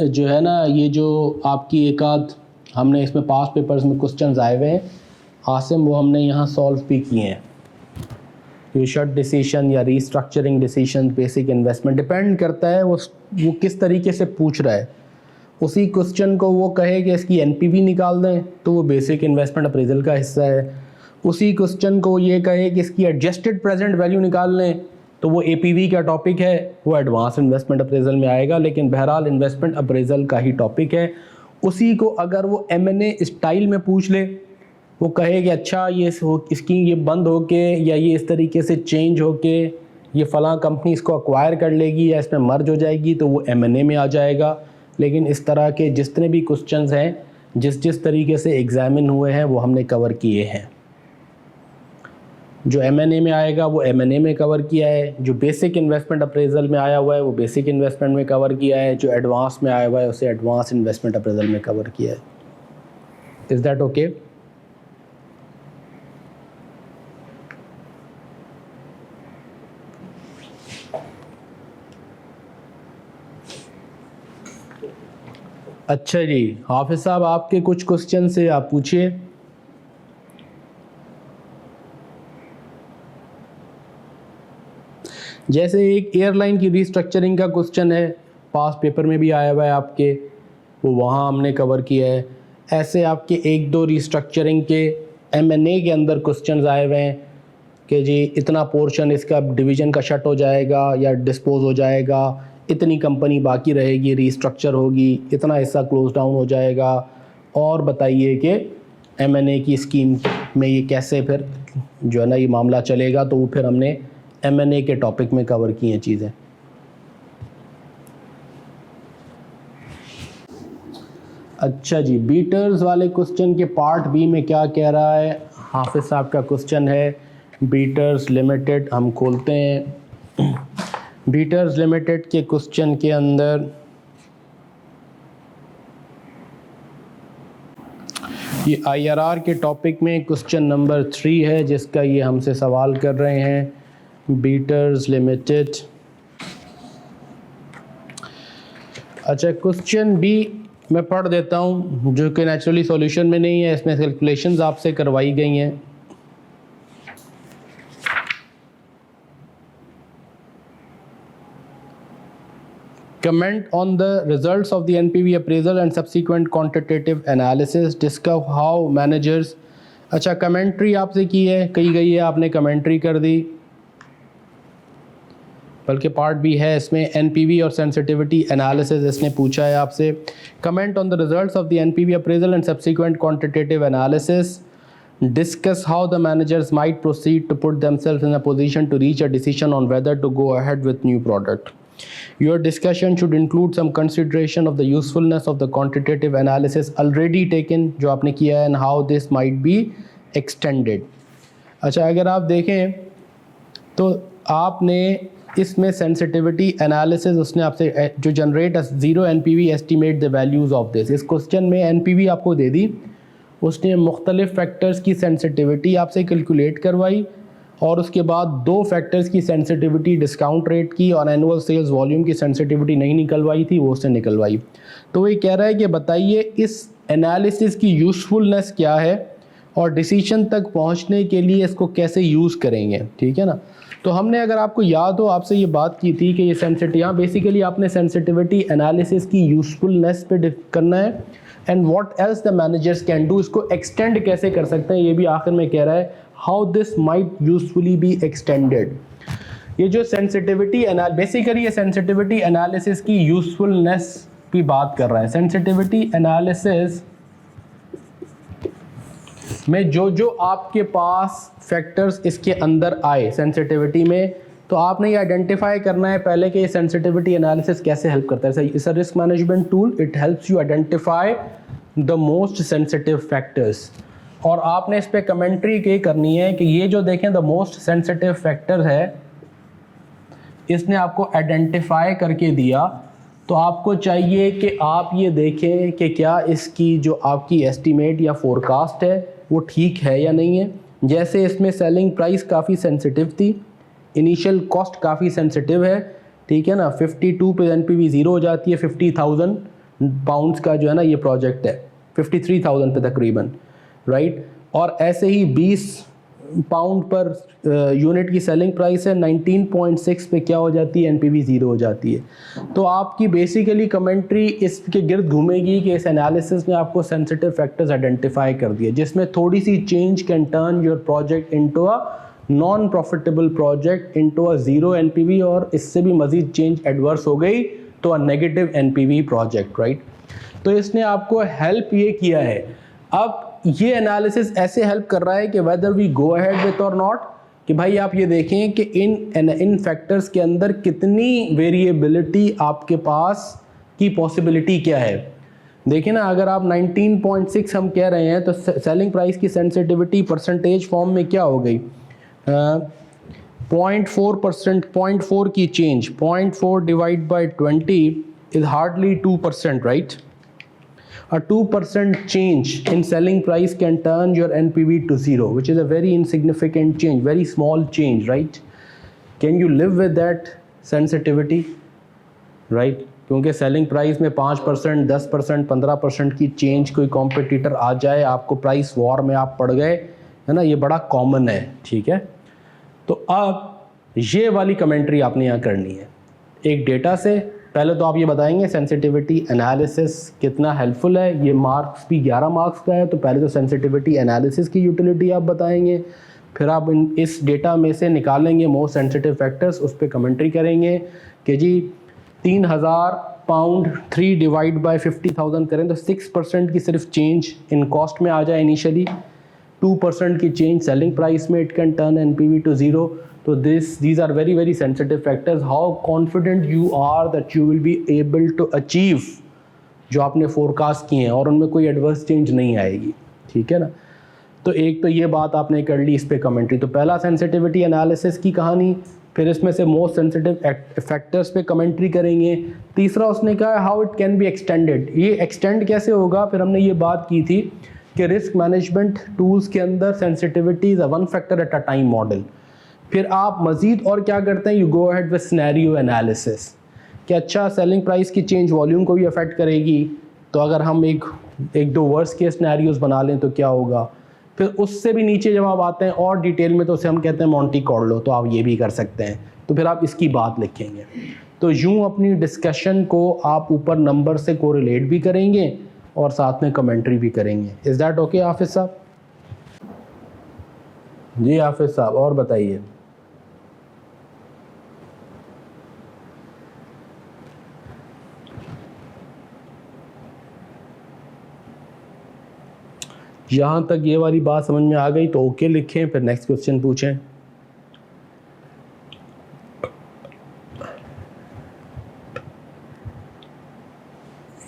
S1: जो है ना, ये जो आपकी एक आध हमने इसमें पास पेपर्स में क्वेश्चंस आए हुए हैं आसिम, वो हमने यहाँ सॉल्व भी किए हैं। ये शट डिसीजन या restructuring decision, basic investment, depend करता है वो किस तरीके से पूछ रहा है। उसी क्वेश्चन को वो कहे कि इसकी NPV निकाल दें तो वो बेसिक इन्वेस्टमेंट अप्रेजल का हिस्सा है। उसी क्वेश्चन को ये कहे कि इसकी एडजस्टेड प्रेजेंट वैल्यू निकाल लें तो वो APV का टॉपिक है, वो एडवांस इन्वेस्टमेंट अप्रेजल में आएगा, लेकिन बहरहाल इन्वेस्टमेंट अप्रेजल का ही टॉपिक है। उसी को अगर वो M&A स्टाइल में पूछ ले, वो कहे कि अच्छा ये इसकी ये बंद होके या ये इस तरीके से चेंज होके ये फ़लाँ कंपनी इसको अक्वायर कर लेगी या इसमें मर्ज हो जाएगी, तो वो M&A में आ जाएगा। लेकिन इस तरह के जितने भी क्वेश्चंस हैं, जिस तरीके से एग्जामिन हुए हैं, वो हमने कवर किए हैं। जो M&A में आएगा वो M&A में कवर किया है, जो बेसिक इन्वेस्टमेंट अप्रेजल में आया हुआ है वो बेसिक इन्वेस्टमेंट में कवर किया है, जो एडवांस में आया हुआ है उसे एडवांस इन्वेस्टमेंट अप्रेजल में कवर किया है। Is that okay? अच्छा जी, हाफिज़ साहब आपके कुछ क्वेश्चन से आप पूछिए। जैसे एक एयरलाइन की रीस्ट्रक्चरिंग का क्वेश्चन है, पास पेपर में भी आया हुआ है आपके, वो वहाँ हमने कवर किया है। ऐसे आपके एक दो रीस्ट्रक्चरिंग के M&A के अंदर क्वेश्चंस आए हुए हैं कि जी इतना पोर्शन इसका डिवीज़न का शट हो जाएगा या डिस्पोज हो जाएगा, इतनी कंपनी बाकी रहेगी, रीस्ट्रक्चर होगी, इतना हिस्सा क्लोज डाउन हो जाएगा, और बताइए कि M&A की स्कीम में ये कैसे फिर जो है ना ये मामला चलेगा। तो वो फिर हमने M&A के टॉपिक में कवर की हैं चीज़ें। अच्छा जी, बीटर्स वाले क्वेश्चन के पार्ट B में क्या कह रहा है? हाफिज़ साहब का क्वेश्चन है बीटर्स लिमिटेड, हम खोलते हैं। बीटर्स लिमिटेड के क्वेश्चन के अंदर ये IRR के टॉपिक में क्वेश्चन नंबर 3 है जिसका ये हमसे सवाल कर रहे हैं, बीटर्स लिमिटेड। अच्छा, क्वेश्चन B मैं पढ़ देता हूँ, जो कि नेचुरली सॉल्यूशन में नहीं है, इसमें कैलकुलेशंस आपसे करवाई गई हैं। Comment on the results of the NPV appraisal and subsequent quantitative analysis. Discuss how managers, अच्छा कमेंट्री आपसे की है, कही गई है, आपने कमेंट्री कर दी, बल्कि पार्ट भी है इसमें NPV और सेंसिटिविटी एनालिसिस इसने पूछा है आपसे। Comment on the results of the NPV appraisal and subsequent quantitative analysis. Discuss how the managers might proceed to put themselves in a position to reach a decision on whether to go ahead with new product. Your discussion should include some consideration of the usefulness of the quantitative analysis already taken, जो आपने किया है, and how this might be extended. अच्छा, अगर आप देखें तो आपने इसमें सेंसिटिविटी एनालिसिस उसने आपसे जो generate zero NPV estimate the values of this, इस क्वेश्चन में NPV आपको दे दी, उसने मुख्तलिफ फैक्टर्स की सेंसिटिविटी आपसे कैलकुलेट करवाई, और उसके बाद दो फैक्टर्स की सेंसिटिविटी डिस्काउंट रेट की और एनुअल सेल्स वॉल्यूम की सेंसिटिविटी नहीं निकलवाई थी, वो उसने निकलवाई। तो ये कह रहा है कि बताइए इस एनालिसिस की यूज़फुलनेस क्या है और डिसीजन तक पहुंचने के लिए इसको कैसे यूज़ करेंगे, ठीक है ना। तो हमने, अगर आपको याद हो, आपसे ये बात की थी कि ये सेंसिटिव, यहाँ बेसिकली आपने सेंसिटिविटी एनालिसिस की यूजफुलनेस पे करना है and what else the managers can do, इसको एक्सटेंड कैसे कर सकते हैं, ये भी आखिर में कह रहा है, how this might usefully be extended. ये जो सेंसिटिविटी बेसिकली ये सेंसिटिविटी एनालिसिस की यूजफुलनेस की बात कर रहा है। सेंसिटिविटी एनालिसिस में जो आपके पास फैक्टर्स इसके अंदर आए सेंसिटिविटी में, तो आपने ये आइडेंटिफाई करना है पहले कि ये सेंसिटिविटी एनालिसिस कैसे हेल्प करता है। It's a risk management tool, it helps you identify the most sensitive factors. और आपने इस पे कमेंट्री ये करनी है कि ये जो देखें द मोस्ट सेंसिटिव फैक्टर है, इसने आपको आइडेंटिफाई करके दिया, तो आपको चाहिए कि आप ये देखें कि क्या इसकी जो आपकी एस्टीमेट या फोरकास्ट है वो ठीक है या नहीं है। जैसे इसमें सेलिंग प्राइस काफ़ी सेंसिटिव थी, इनिशियल कॉस्ट काफ़ी सेंसिटिव है, ठीक है ना, 52 पे एनपीवी ज़ीरो हो जाती है, 50,000 पाउंड्स का जो है ना ये प्रोजेक्ट है, 53,000 पे तकरीबन, राइट। और ऐसे ही 20 पाउंड पर यूनिट की सेलिंग प्राइस है, 19.6 पे क्या हो जाती है, एनपीवी ज़ीरो हो जाती है। तो आपकी बेसिकली कमेंट्री इसके गिर्द घूमेगी कि इस एनालिसिस ने आपको सेंसिटिव फैक्टर्स आइडेंटिफाई कर दिए, जिसमें थोड़ी सी change can turn your project into a non profitable project, into a zero NPV, और इससे भी मज़ीद चेंज एडवर्स हो गई तो a negative NPV project, right. तो इसने आपको हेल्प ये किया है। अब ये एनालिसिस ऐसे हेल्प कर रहा है कि whether we go ahead with और नॉट, कि भाई आप ये देखें कि इन फैक्टर्स के अंदर कितनी वेरिएबिलिटी आपके पास की पॉसिबिलिटी क्या है। देखिए ना, अगर आप 19.6 हम कह रहे हैं तो सेलिंग प्राइस की सेंसिटिविटी परसेंटेज फॉर्म में क्या हो गई, 0.4%, 0.4 की change, 0.4 divide by 20 is hardly 2%, right. A 2% change in selling price can turn your NPV to zero, which is a very insignificant change, very small change, right? Can you live with that sensitivity, right? क्योंकि selling price में 5%, 10%, 15% की change, कोई competitor आ जाए, आपको price war में आप पड़ गए, है ना, ये बड़ा कॉमन है, ठीक है। तो अब ये वाली कमेंट्री आपने यहाँ करनी है एक डेटा से। पहले तो आप ये बताएंगे सेंसिटिविटी एनालिसिस कितना हेल्पफुल है। ये मार्क्स भी 11 मार्क्स का है, तो पहले तो सेंसिटिविटी एनालिसिस की यूटिलिटी आप बताएंगे, फिर आप इस डेटा में से निकालेंगे मोस्ट सेंसिटिव फैक्टर्स, उस पर कमेंट्री करेंगे कि जी 3,000 पाउंड 3 डिवाइड बाई 50,000 करें तो 6% की सिर्फ चेंज इन कॉस्ट में आ जाए इनिशियली, 2% की चेंज सेलिंग प्राइस में, it can turn NPV to zero. तो these are very very sensitive factors. How confident you are that you will be able to achieve जो आपने फोरकास्ट किए हैं और उनमें कोई एडवर्स चेंज नहीं आएगी, ठीक है ना। तो एक तो ये बात आपने कर ली, इस पे कमेंट्री। तो पहला सेंसिटिविटी एनालिसिस की कहानी, फिर इसमें से मोस्ट सेंसिटिव फैक्टर्स पे कमेंट्री करेंगे। तीसरा उसने कहा how it can be extended, ये एक्सटेंड कैसे होगा। फिर हमने ये बात की थी कि रिस्क मैनेजमेंट टूल्स के अंदर sensitivity is a one factor at a time model. फिर आप मज़ीद और क्या करते हैं, you go ahead with scenario analysis, कि अच्छा सेलिंग प्राइस की चेंज वॉल्यूम को भी अफेक्ट करेगी, तो अगर हम एक दो वर्स्ट केस सिनेरियोज बना लें तो क्या होगा। फिर उससे भी नीचे जब आप आते हैं और डिटेल में, तो उसे हम कहते हैं मॉन्टी कार्लो, तो आप ये भी कर सकते हैं। तो फिर आप इसकी बात लिखेंगे। तो यूँ अपनी डिस्कशन को आप ऊपर नंबर से कोरिलेट भी करेंगे और साथ में कमेंट्री भी करेंगे। इज़ दैट ओके हाफिज़ साहब? जी हाफिज़ साहब, और बताइए। यहाँ तक ये वाली बात समझ में आ गई तो ओके लिखें, फिर नेक्स्ट क्वेश्चन पूछें।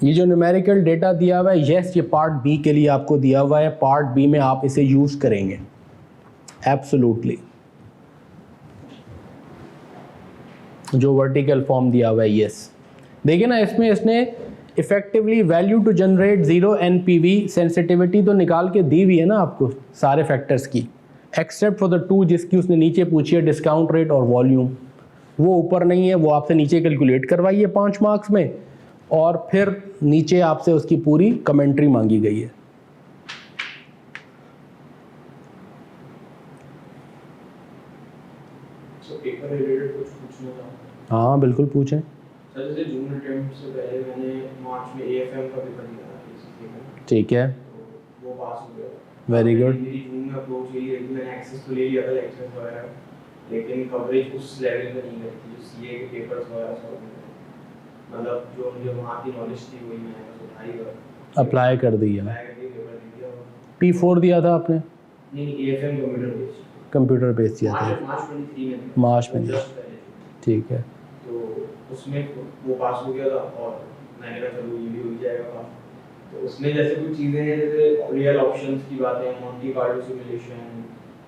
S1: ये जो न्यूमेरिकल डेटा दिया हुआ है, यस ये पार्ट बी के लिए आपको दिया हुआ है, पार्ट बी में आप इसे यूज़ करेंगे एब्सोल्युटली। जो वर्टिकल फॉर्म दिया हुआ है, यस देखिए ना, इसमें इसने effectively value to generate zero NPV sensitivity तो निकाल के दी हुई है ना आपको सारे फैक्टर्स की, एक्सेप्ट फॉर द टू जिसकी उसने नीचे पूछी है, डिस्काउंट रेट और वॉल्यूम। वो ऊपर नहीं है, वो आपसे नीचे कैलकुलेट करवाई है 5 मार्क्स में, और फिर नीचे आपसे उसकी पूरी कमेंट्री मांगी गई है।
S2: So
S1: हाँ बिल्कुल पूछें।
S2: सर जैसे जून अटेम्प्ट से पहले मैंने मार्च में एएफएम का पेपर दिया था ACCA का,
S1: ठीक है,
S2: तो वो पास हो गया।
S1: Very good.
S2: मेरी जून में अप्रोच हुई है कि मैंने एक्सेस तो ले लिया था लेक्चर्स वगैरह, लेकिन कवरेज उस लेवल पे नहीं करती जो सीए के पेपर्स वगैरह सॉल्व करते। मतलब जो मुझे वहाँ की नॉलेज थी वही मैंने बस उठाई और
S1: अप्लाई कर दिया।
S2: अप्लाई करके पेपर दे दिया।
S1: P4 दिया था आपने?
S2: नहीं, AFM computer based,
S1: computer base दिया था,
S2: मार्च 23 में दिया।
S1: मार्च में।
S2: जस्ट पहले।
S1: ठीक है,
S2: तो उसमें वो पास हो गया था और मैंने कहा चलो ये भी हो जाएगा पास। तो उसमें जैसे कुछ चीज़ें हैं जैसे रियल ऑप्शंस की बातें, Monty Carlo simulation,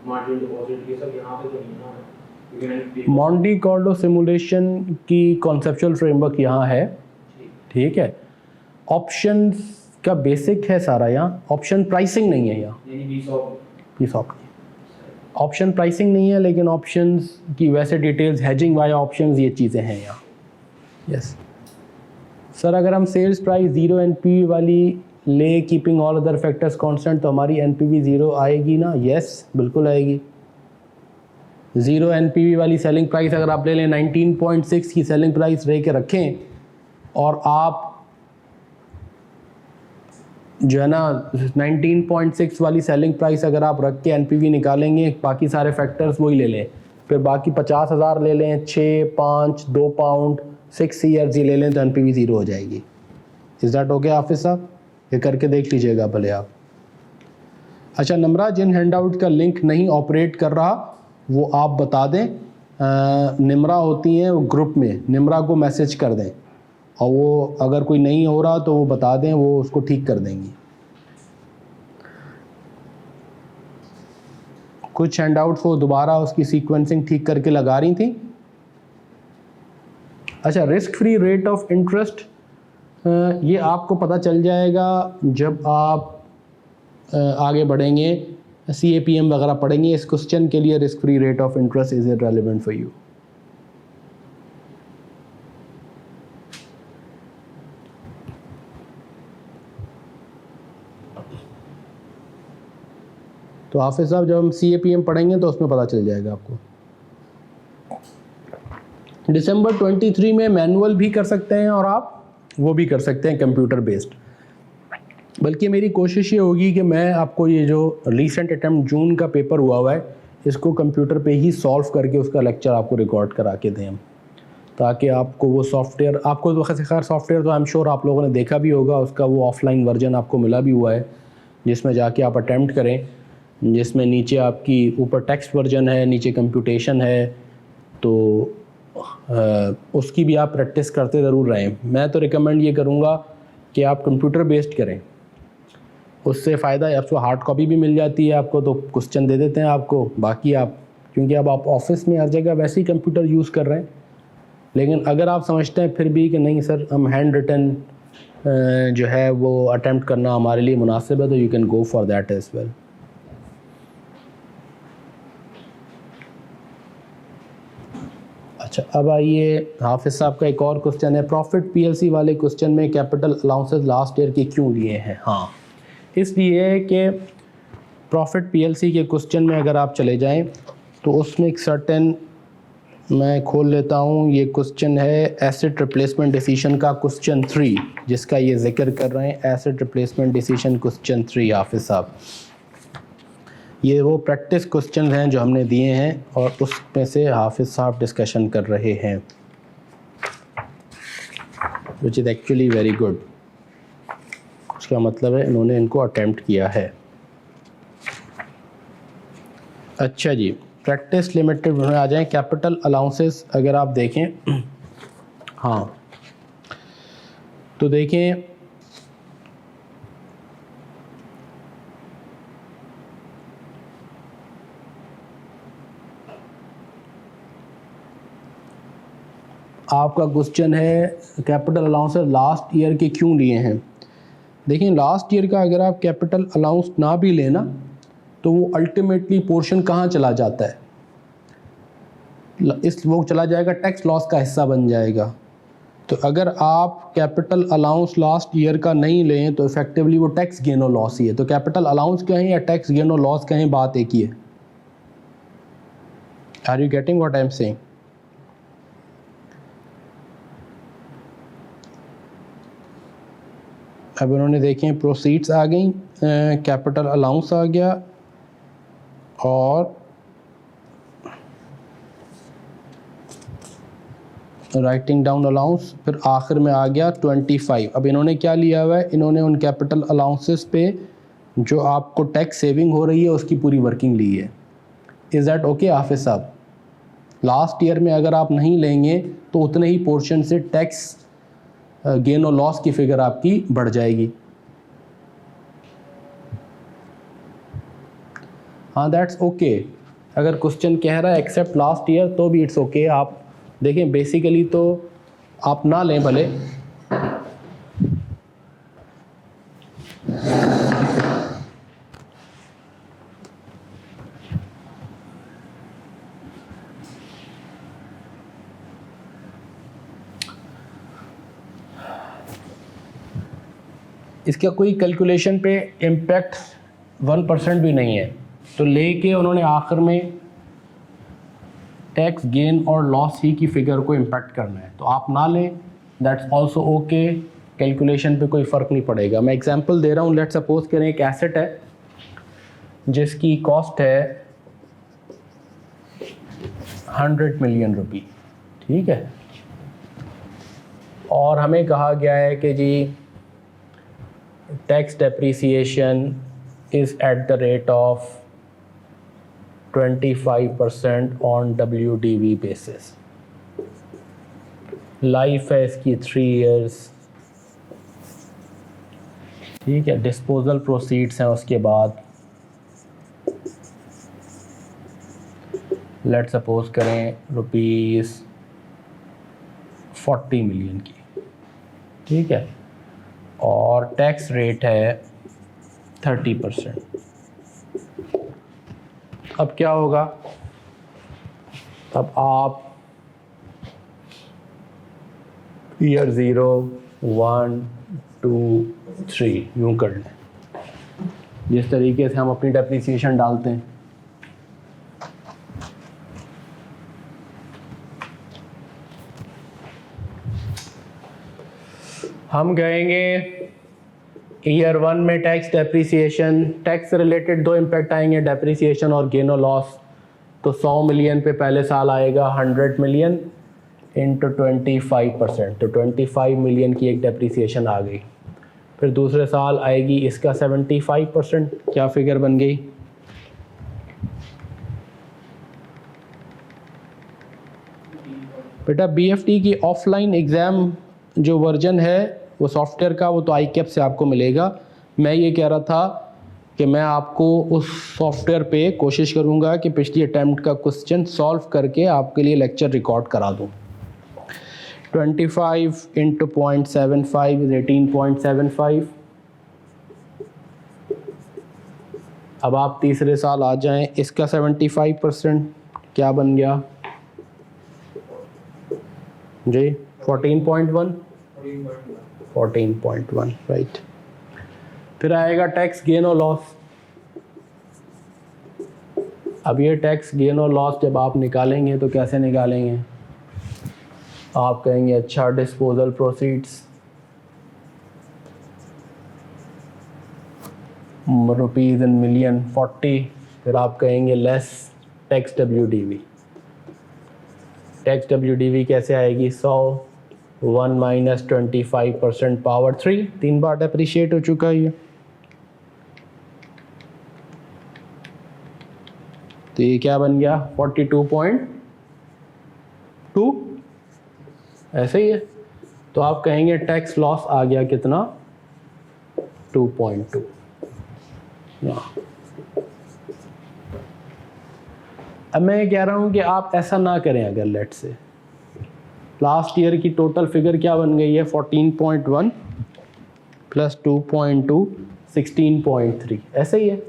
S2: margin deposit, ये सब यहाँ पे तो नहीं ना है, क्योंकि मैंने
S1: मॉन्टी कार्लो सिमुलेशन की कॉन्सेप्चुअल फ्रेमवर्क यहाँ है, ठीक है। ऑप्शंस का बेसिक है सारा यहाँ, ऑप्शन प्राइसिंग नहीं है यहाँ, पीसॉप ऑप्शन प्राइसिंग नहीं है, लेकिन ऑप्शंस की वैसे डिटेल्स, हेजिंग वाया ऑप्शंस, ये चीज़ें हैं यहाँ। यस सर, अगर हम सेल्स प्राइस 0 एनपीवी वाली ले, keeping all other factors constant, तो हमारी एनपीवी 0 आएगी ना? यस बिल्कुल आएगी। 0 एनपीवी वाली सेलिंग प्राइस अगर आप ले लें, 19.6 की सेलिंग प्राइस रह के रखें, और आप जो है ना 19.6 वाली सेलिंग प्राइस अगर आप रख के एनपीवी निकालेंगे, बाकी सारे फैक्टर्स वही ले लें, फिर बाकी 50,000 ले लें, 6, 5, 2 पाउंड, 6 ईयर्स ही ले लें, तो एनपीवी 0 हो जाएगी। इज़ दैट ओके हाफिज़ साहब? ये करके देख लीजिएगा भले आप। अच्छा नम्रा, जिन हैंडआउट का लिंक नहीं ऑपरेट कर रहा वो आप बता दें। निम्रा होती हैं वो ग्रुप में, निम्रा को मैसेज कर दें, और वो अगर कोई नहीं हो रहा तो वो बता दें, वो उसको ठीक कर देंगी। कुछ हैंडआउट्स वो दोबारा उसकी सीक्वेंसिंग ठीक करके लगा रही थी। अच्छा, risk free rate of interest, ये आपको पता चल जाएगा जब आप आगे बढ़ेंगे, CAPM वगैरह पढ़ेंगे। इस क्वेश्चन के लिए risk free rate of interest is it relevant for you? तो हाफिज़ साहब, जब हम CAPM पढ़ेंगे तो उसमें पता चल जाएगा आपको। दिसंबर 23 में मैनुअल भी कर सकते हैं, और आप वो भी कर सकते हैं कंप्यूटर बेस्ड। बल्कि मेरी कोशिश ये होगी कि मैं आपको ये जो रीसेंट अटेम्प्ट जून का पेपर हुआ है, इसको कंप्यूटर पे ही सॉल्व करके उसका लेक्चर आपको रिकॉर्ड करा के दें हम, ताकि आपको वो सॉफ्टवेयर, आपको तो खैर सॉफ्टवेयर तो आई एम श्योर आप लोगों ने देखा भी होगा, उसका वो ऑफलाइन वर्जन आपको मिला भी हुआ है, जिसमें जाके आप अटैम्प्ट करें, जिसमें नीचे आपकी ऊपर टेक्स्ट वर्जन है, नीचे कंप्यूटेशन है, तो उसकी भी आप प्रैक्टिस करते ज़रूर रहें। मैं तो रिकमेंड ये करूँगा कि आप कंप्यूटर बेस्ड करें, उससे फ़ायदा है, आपको हार्ड कॉपी भी मिल जाती है, आपको तो क्वेश्चन दे देते हैं आपको, बाकी आप, क्योंकि अब आप ऑफिस में हर जगह वैसे ही कंप्यूटर यूज़ कर रहे हैं। लेकिन अगर आप समझते हैं फिर भी कि नहीं सर, हम हैंड रिटन जो है वो अटैम्प्ट करना हमारे लिए मुनासिब है, तो you can go for that as well. अच्छा, अब आइए हाफिज़ साहब का एक और क्वेश्चन है। प्रॉफिट PLC वाले क्वेश्चन में कैपिटल अलाउंसेस लास्ट ईयर के क्यों लिए हैं? हाँ, इसलिए कि प्रॉफिट PLC के क्वेश्चन में अगर आप चले जाएं तो उसमें एक सर्टेन, मैं खोल लेता हूँ, ये क्वेश्चन है एसेट रिप्लेसमेंट डिसीजन का क्वेश्चन 3, जिसका ये जिक्र कर रहे हैं, एसेट रिप्लेसमेंट डिसीजन क्वेश्चन 3 हाफिज़ साहब। ये वो प्रैक्टिस क्वेश्चन हैं जो हमने दिए हैं, और उसमें से हाफिज़ साहब डिस्कशन कर रहे हैं, which is actually very good. उसका मतलब है इन्होंने इनको अटेम्प्ट किया है। अच्छा जी, प्रैक्टिस लिमिटेड में आ जाएं। कैपिटल अलाउंसेस अगर आप देखें, हाँ तो देखें आपका क्वेश्चन है कैपिटल अलाउंसेस लास्ट ईयर के क्यों लिए हैं। देखिए, लास्ट ईयर का अगर आप कैपिटल अलाउंस ना भी लेना तो वो अल्टीमेटली पोर्शन कहाँ चला जाता है, वो चला जाएगा टैक्स लॉस का हिस्सा बन जाएगा। तो अगर आप कैपिटल अलाउंस लास्ट ईयर का नहीं लें तो इफेक्टिवली वो टैक्स गेन और लॉस ही है। तो कैपिटल अलाउंस कहें या टैक्स गेन और लॉस कहें, बात एक ही है। Are you getting what I am saying? अब इन्होंने देखें प्रोसीड्स आ गई, कैपिटल अलाउंस आ गया और राइटिंग डाउन अलाउंस, फिर आखिर में आ गया 25। अब इन्होंने क्या लिया हुआ है, इन्होंने उन कैपिटल अलाउंसेस पे जो आपको टैक्स सेविंग हो रही है उसकी पूरी वर्किंग ली है। इज़ दैट ओके हाफिज साहब? लास्ट ईयर में अगर आप नहीं लेंगे तो उतने ही पोर्शन से टैक्स गेन और लॉस की फिगर आपकी बढ़ जाएगी। हाँ दैट्स ओके। अगर क्वेश्चन कह रहा है एक्सेप्ट लास्ट ईयर तो भी इट्स ओके। आप देखें बेसिकली तो आप ना लें भले, इसका कोई कैलकुलेशन पे इम्पैक्ट 1% भी नहीं है, तो लेके उन्होंने आखिर में टैक्स गेन और लॉस ही की फिगर को इम्पैक्ट करना है, तो आप ना लें, दैट्स आल्सो ओके। कैलकुलेशन पे कोई फ़र्क नहीं पड़ेगा। मैं एग्जांपल दे रहा हूँ, लेट्स सपोज करें एक एसेट है जिसकी कॉस्ट है 100 मिलियन रुपी, ठीक है, और हमें कहा गया है कि जी tax depreciation is at the rate of 25% on WDV basis. Life है इसकी 3 इयर्स, ठीक है। डिस्पोजल प्रोसीड्स हैं उसके बाद, लेट सपोज करें रुपीज़ 40 मिलियन की, ठीक है, और टैक्स रेट है 30%। अब क्या होगा, अब आप ईयर 0, 1, 2, 3 यूँ कर लें, जिस तरीके से हम अपनी डेप्रिसिएशन डालते हैं। हम कहेंगे ईयर 1 में tax depreciation, tax related 2 impact आएंगे, डेप्रिसिएशन और गेन और लॉस। तो 100 मिलियन पे पहले साल आएगा 100 मिलियन इंटू 25%, तो 25 मिलियन की एक डेप्रिसिएशन आ गई। फिर दूसरे साल आएगी इसका 75%, क्या फिगर बन गई? बेटा BFT की ऑफलाइन एग्ज़ाम जो वर्जन है वो सॉफ्टवेयर का, वो तो ICAP से आपको मिलेगा। मैं ये कह रहा था कि मैं आपको उस सॉफ्टवेयर पे कोशिश करूँगा कि पिछली अटैम्प्ट का क्वेश्चन सॉल्व करके आपके लिए लेक्चर रिकॉर्ड करा दूँ। 25 इंटू 0.75 इज़ 18.75। अब आप तीसरे साल आ जाएं, इसका 75% क्या बन गया जी? 14.1, 14.1 राइट। फिर आएगा टैक्स गेन और लॉस। अब ये टैक्स गेन और लॉस जब आप निकालेंगे तो कैसे निकालेंगे? आप कहेंगे अच्छा disposal proceeds rupees in million 40, फिर आप कहेंगे less tax WDV। Tax WDV कैसे आएगी? 100, 1 माइनस 25% पावर 3, 3 बार डेप्रिशिएट हो चुका है ये। तो ये क्या बन गया? 42.2, ऐसे ही है। तो आप कहेंगे टैक्स लॉस आ गया कितना? 2.2। अब मैं कह रहा हूँ कि आप ऐसा ना करें। अगर लेट से लास्ट ईयर की टोटल फिगर क्या बन गई है? 14.1 प्लस 2.2 16.3, ऐसे ही है।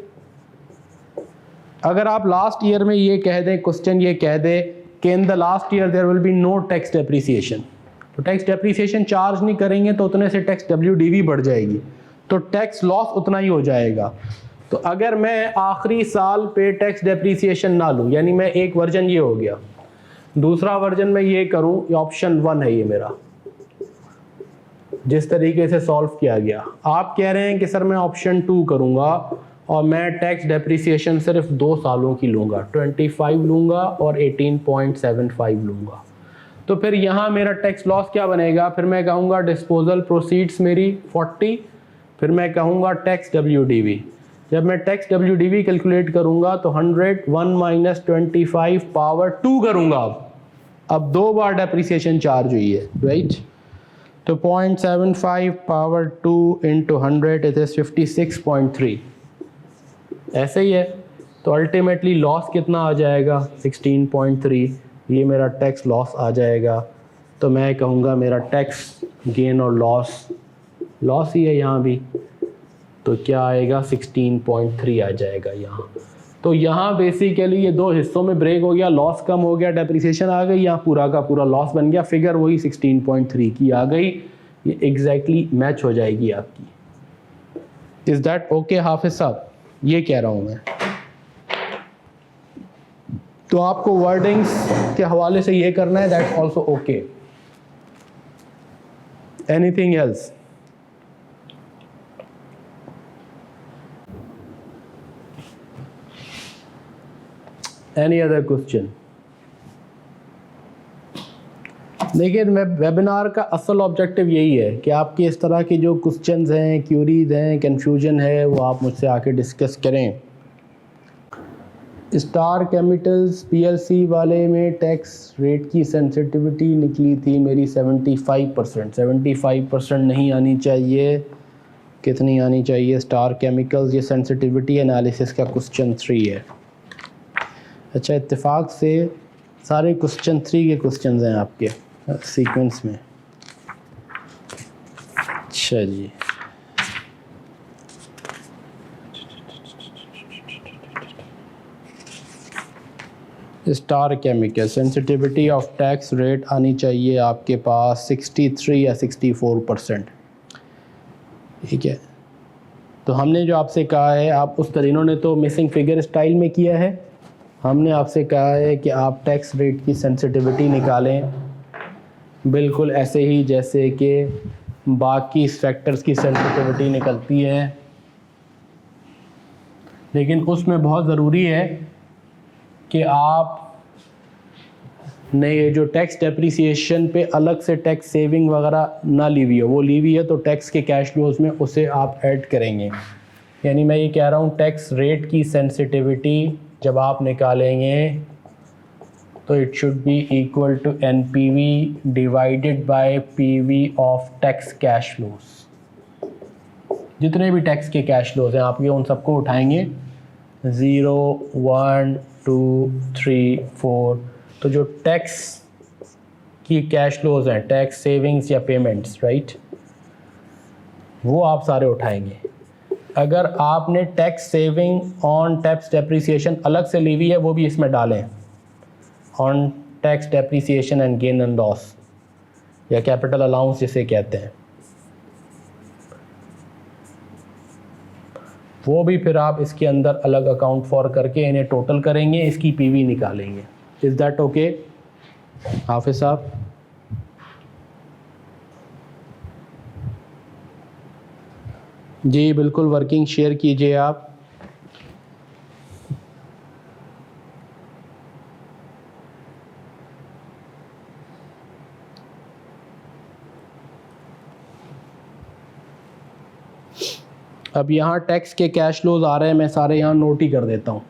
S1: अगर आप लास्ट ईयर में ये कह दें, क्वेश्चन ये कह दे कि in the last year there will be no tax depreciation, तो टैक्स डेप्रिसिएशन चार्ज नहीं करेंगे तो उतने से टैक्स WDV बढ़ जाएगी, तो टैक्स लॉस उतना ही हो जाएगा। तो अगर मैं आखिरी साल पे टैक्स डेप्रिसिएशन ना लूँ, यानी मैं एक वर्जन ये हो गया, दूसरा वर्जन में ये करूँ, ये ऑप्शन 1 है ये मेरा, जिस तरीके से सॉल्व किया गया। आप कह रहे हैं कि सर मैं ऑप्शन 2 करूँगा और मैं टैक्स डेप्रिसिएशन सिर्फ 2 सालों की लूँगा, 25 लूँगा और 18.75 लूँगा। तो फिर यहाँ मेरा टैक्स लॉस क्या बनेगा? फिर मैं कहूँगा डिस्पोजल प्रोसीड्स मेरी 40, फिर मैं कहूँगा टैक्स WDV। जब मैं टैक्स WDV कैलकुलेट करूँगा तो 101 माइनस 25 पावर 2 करूँगा। अब 2 बार डेप्रिसिएशन चार्ज हुई है, राइट? तो 0.75 पावर 2 इंटू 100 इट इज़ 56.3, ऐसे ही है। तो अल्टीमेटली लॉस कितना आ जाएगा? 16.3। ये मेरा टैक्स लॉस आ जाएगा। तो मैं कहूँगा मेरा टैक्स गेन और लॉस ही है यहाँ भी, तो क्या आएगा? 16.3 आ जाएगा यहाँ। तो यहाँ बेसिकली ये 2 हिस्सों में ब्रेक हो गया, लॉस कम हो गया, डेप्रिसिएशन आ गई, यहाँ पूरा का पूरा लॉस बन गया, फिगर वही 16.3 की आ गई। ये एग्जैक्टली मैच हो जाएगी आपकी। Is that okay Hafiz Sahab? ये कह रहा हूँ मैं। तो आपको वर्डिंग्स के हवाले से ये करना है, that's also okay. Anything else? Any other question? देखिए वेबिनार का असल ऑब्जेक्टिव यही है कि आपकी इस तरह की जो क्वेश्चंस हैं, क्यूरीज हैं, कन्फ्यूजन है, वो आप मुझसे आके डिस्कस करें। स्टार केमिकल्स PLC वाले में टैक्स रेट की सेंसिटिविटी निकली थी मेरी 75%। 75% नहीं आनी चाहिए, कितनी आनी चाहिए? स्टार केमिकल्स, ये सेंसिटिविटी एनालिसिस का क्वेश्चन 3 है। अच्छा, इत्तेफाक से सारे क्वेश्चन 3 के क्वेश्चंस हैं आपके सीक्वेंस में। अच्छा जी, star chemical sensitivity of tax rate आनी चाहिए आपके पास 63 या 64%। ठीक है, तो हमने जो आपसे कहा है, आप उस तरह, इन्होंने तो मिसिंग फिगर स्टाइल में किया है, हमने आपसे कहा है कि आप टैक्स रेट की सेंसिटिविटी निकालें बिल्कुल ऐसे ही जैसे कि बाकी फैक्टर्स की सेंसिटिविटी निकलती है। लेकिन उसमें बहुत ज़रूरी है कि आप ने ये जो टैक्स डेप्रिसिएशन पे अलग से टैक्स सेविंग वगैरह ना ली हुई है, वो ली हुई है तो टैक्स के कैश फ्लोज में उसे आप ऐड करेंगे। यानी मैं ये कह रहा हूँ टैक्स रेट की सेंसिटिविटी जब आप निकालेंगे तो it should be equal to NPV divided by PV of tax cash flows. जितने भी टैक्स के कैश फ्लोज हैं आपके, उन सबको उठाएंगे 0, 1, 2, 3, 4। तो जो टैक्स की कैश फ्लोज हैं, टैक्स सेविंग्स या पेमेंट्स, राइट, वो आप सारे उठाएंगे। अगर आपने tax saving on tax depreciation अलग से ली हुई है, वो भी इसमें डालें, on tax depreciation and gain and loss, या कैपिटल अलाउंस जिसे कहते हैं, वो भी फिर आप इसके अंदर अलग अकाउंट फॉर करके इन्हें टोटल करेंगे, इसकी PV निकालेंगे। इज़ दैट ओके हाफिज साहब? जी बिल्कुल, वर्किंग शेयर कीजिए आप। अब यहाँ टैक्स के कैश फ्लोज आ रहे हैं, मैं सारे यहाँ नोट ही कर देता हूँ।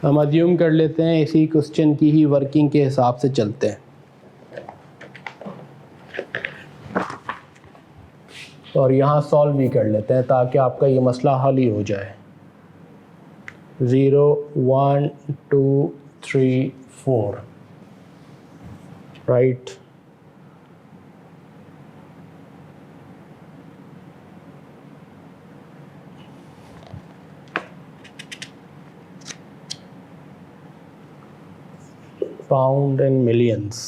S1: हम अज्यूम कर लेते हैं इसी क्वेश्चन की ही वर्किंग के हिसाब से चलते हैं, और यहाँ सॉल्व भी कर लेते हैं ताकि आपका ये मसला हल ही हो जाए। 0, 1, 2, 3, 4, राइट। Pound and millions.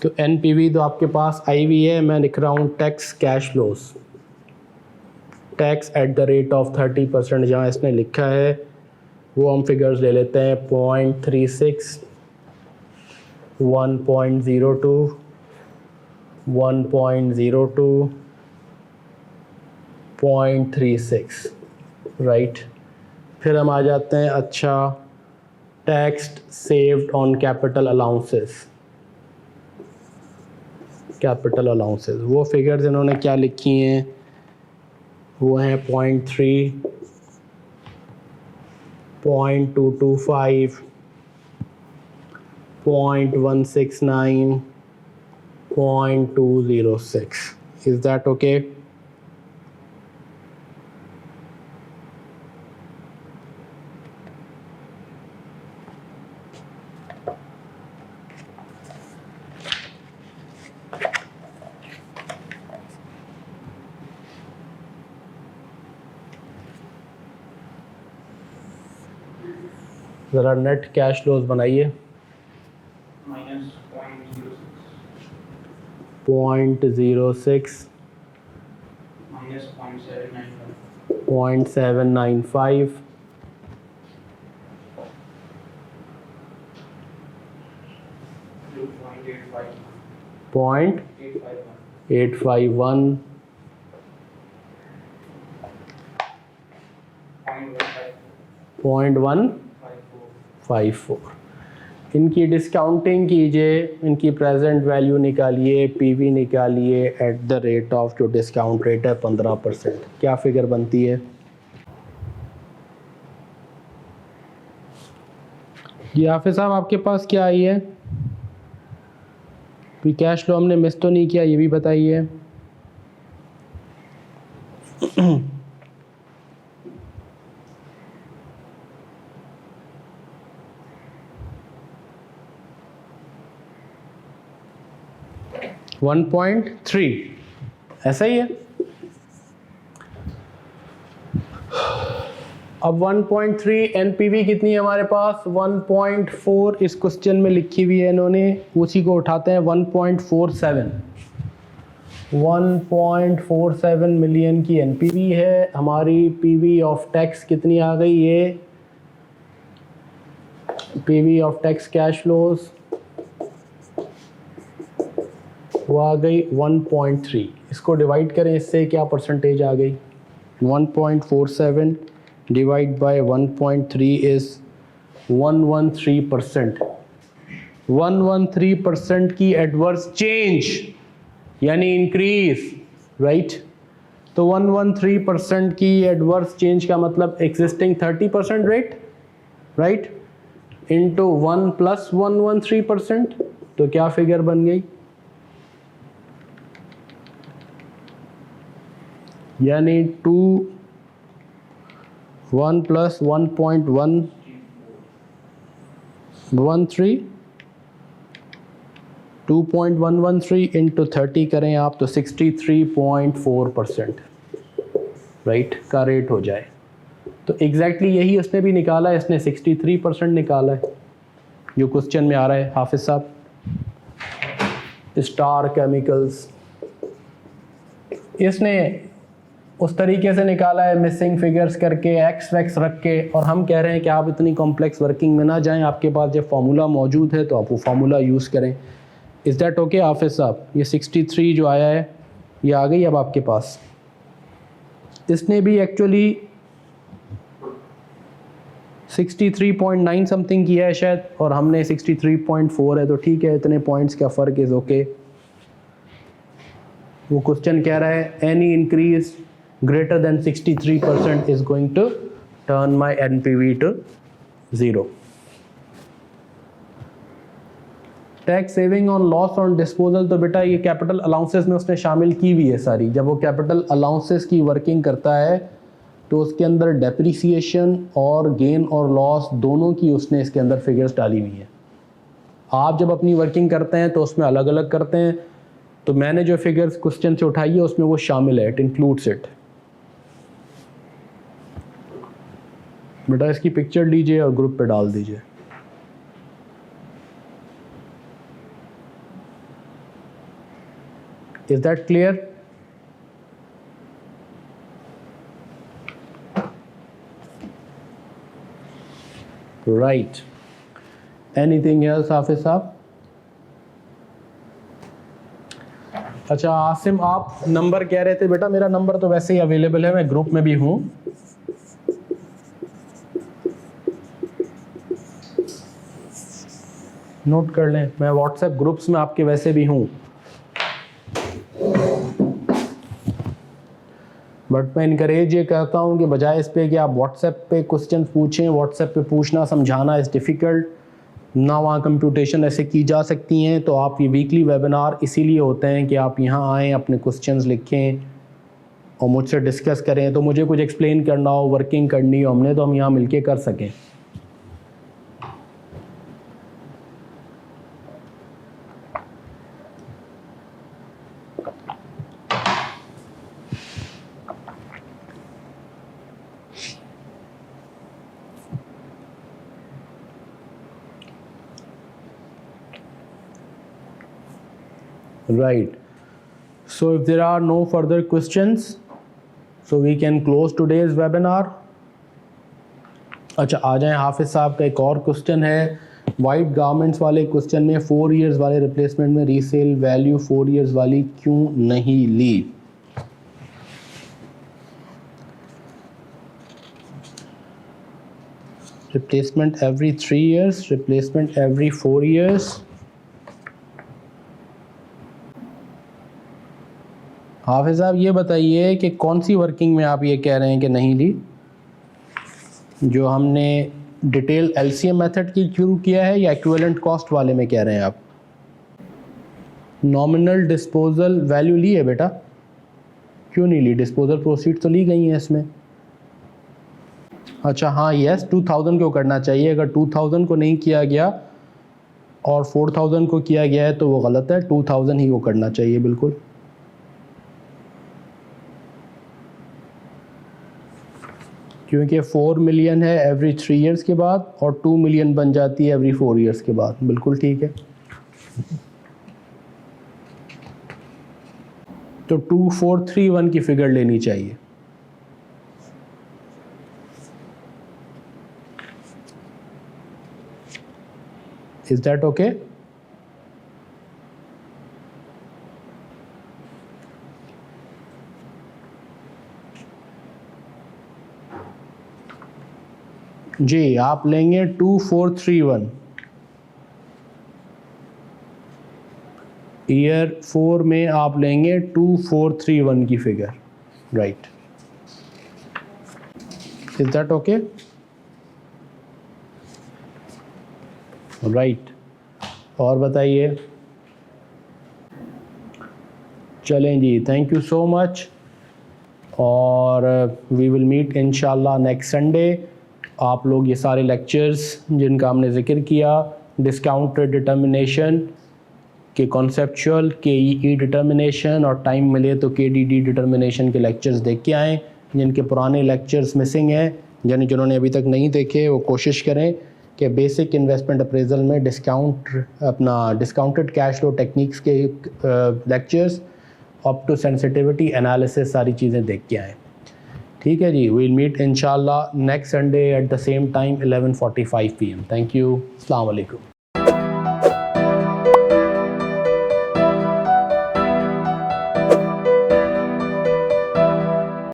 S1: तो एनपीवी तो आपके पास आई हुई है, मैं लिख रहा हूँ tax cash flows, tax at the rate of 30%, जहाँ इसने लिखा है वो हम फिगर्स ले लेते हैं 0.36, 1.02, 1.02, 0.36, राइट। फिर हम आ जाते हैं, अच्छा, tax saved on capital allowances, capital allowances, वो फिगर्स इन्होंने क्या लिखी हैं, वो हैं 0.3, 0.225, 0.169, 0.206. Is that okay? ज़रा नेट कैश फ्लोज बनाइए। -0.06, -0.795, 0.851, 0.154। इनकी डिस्काउंटिंग कीजिए, इनकी प्रेजेंट वैल्यू निकालिए, पीवी निकालिए एट द रेट ऑफ, जो डिस्काउंट रेट है 15%, क्या फिगर बनती है? ये हाफिज साहब आपके पास क्या आई है? कोई कैश फ्लो हमने मिस तो नहीं किया, ये भी बताइए। वन 1.3 ऐसा ही है। अब 1.3, एनपीवी कितनी है हमारे पास? 1.4 इस क्वेश्चन में लिखी हुई है इन्होंने, उसी को उठाते हैं 1.47, 1.47 मिलियन की एनपीवी है हमारी। पीवी ऑफ टैक्स कितनी आ गई? ये PV of tax cash flows वो आ गई 1.3। इसको डिवाइड करें इससे, क्या परसेंटेज आ गई? 1.47 डिवाइड बाय 1.3 इज़ 113%। 113% की एडवर्स चेंज यानी इंक्रीज, राइट। तो 113% की एडवर्स चेंज का मतलब existing 30% rate, right, into 1 plus 113%, तो क्या फिगर बन गई? यानी 1 प्लस 1.113, 2.113 इंटू 30 करें आप तो 63.4%, राइट, का रेट हो जाए। तो एग्जैक्टली यही उसने भी निकाला है, इसने 63% निकाला है जो क्वेश्चन में आ रहा है हाफिज साहब। स्टार केमिकल्स इसने उस तरीके से निकाला है, मिसिंग फिगर्स करके, एक्स वैक्स रख के, और हम कह रहे हैं कि आप इतनी कॉम्प्लेक्स वर्किंग में ना जाएं, आपके पास जब फार्मूला मौजूद है तो आप वो फार्मूला यूज़ करें। Is that okay Hafiz Sahab? ये 63 जो आया है ये आ गई अब आपके पास। इसने भी एक्चुअली 63.9 समथिंग किया है शायद, और हमने 63.4 है, तो ठीक है, इतने पॉइंट्स का फ़र्क इज़ ओके। वो क्वेश्चन कह रहा है any increase greater than 63% is going to turn my NPV to 0. Tax saving on loss on disposal, तो बेटा ये कैपिटल अलाउंसेस में उसने शामिल की हुई है सारी। जब वो कैपिटल अलाउंसेस की वर्किंग करता है तो उसके अंदर डेप्रिसिएशन और गेन और लॉस दोनों की उसने इसके अंदर फिगर्स डाली हुई है। आप जब अपनी वर्किंग करते हैं तो उसमें अलग अलग करते हैं, तो मैंने जो फिगर्स क्वेश्चन से उठाई है उसमें वो शामिल है, इट इंक्लूड्स इट। बेटा इसकी पिक्चर लीजिए और ग्रुप पे डाल दीजिए। Is that clear? Right. Anything else, हाफिज साहब? अच्छा आसिम, आप नंबर कह रहे थे बेटा, मेरा नंबर तो वैसे ही अवेलेबल है, मैं ग्रुप में भी हूँ। नोट कर लें, मैं व्हाट्सएप ग्रुप्स में आपके वैसे भी हूँ। बट मैं इनकरेज ये करता हूँ कि बजाय इस पे कि आप व्हाट्सएप पे क्वेश्चन पूछें, व्हाट्सएप पे पूछना समझाना इज़ डिफ़िकल्ट, ना वहाँ कंप्यूटेशन ऐसे की जा सकती हैं। तो आप ये वीकली वेबिनार इसीलिए होते हैं कि आप यहाँ आएँ, अपने क्वेश्चंस लिखें और मुझसे डिस्कस करें। तो मुझे कुछ एक्सप्लेन करना हो, वर्किंग करनी हो हमने, तो हम यहाँ मिलके कर सकें। Right. So if there are no further questions, so we can close today's webinar. अच्छा आ जाएं, हाफिज साहब का एक और क्वेश्चन है वाइट गारमेंट्स वाले क्वेश्चन में 4 इयर्स वाले रिप्लेसमेंट में रीसेल वैल्यू 4 इयर्स वाली क्यों नहीं ली? Replacement every 3 years, replacement every 4 years। Hafiz Sahab ये बताइए कि कौन सी वर्किंग में आप ये कह रहे हैं कि नहीं ली? जो हमने डिटेल एलसीएम मेथड की शुरू किया है या इक्विवेलेंट कॉस्ट वाले में कह रहे हैं आप? नॉमिनल डिस्पोजल वैल्यू ली है बेटा, क्यों नहीं ली? डिस्पोजल प्रोसीड तो ली गई हैं इसमें। अच्छा हाँ, यस 2000 को करना चाहिए। अगर 2000 को नहीं किया गया और 4000 को किया गया है तो वो गलत है, 2000 ही को करना चाहिए बिल्कुल। क्योंकि 4 मिलियन है एवरी 3 years के बाद और 2 मिलियन बन जाती है एवरी 4 years के बाद। बिल्कुल ठीक है। तो 2431 की फिगर लेनी चाहिए। Is that okay? जी आप लेंगे 2431, ईयर 4 में आप लेंगे 2431 की figure, right? Is that okay? Right. और बताइए। चलें जी, थैंक यू सो मच, और वी विल मीट इंशाल्लाह नेक्स्ट संडे। आप लोग ये सारे लेक्चर्स जिनका हमने ज़िक्र किया, डिस्काउंटेड डिटर्मिनेशन के कॉन्सेप्चुअल, KEE डिटर्मिनेशन, और टाइम मिले तो KDD डिटर्मिनेशन के लेक्चर्स देख के आएँ। जिनके पुराने लेक्चर्स मिसिंग हैं, यानी जिन्होंने अभी तक नहीं देखे, वो कोशिश करें कि बेसिक इन्वेस्टमेंट अप्रेजल में डिस्काउंटेड कैश फ्लो टेक्निक्स के lectures up to sensitivity analysis सारी चीज़ें देख के आएँ। ठीक है जी, we'll meet inshallah next Sunday at the same time 11:45 PM. Thank you. Assalamu alaikum.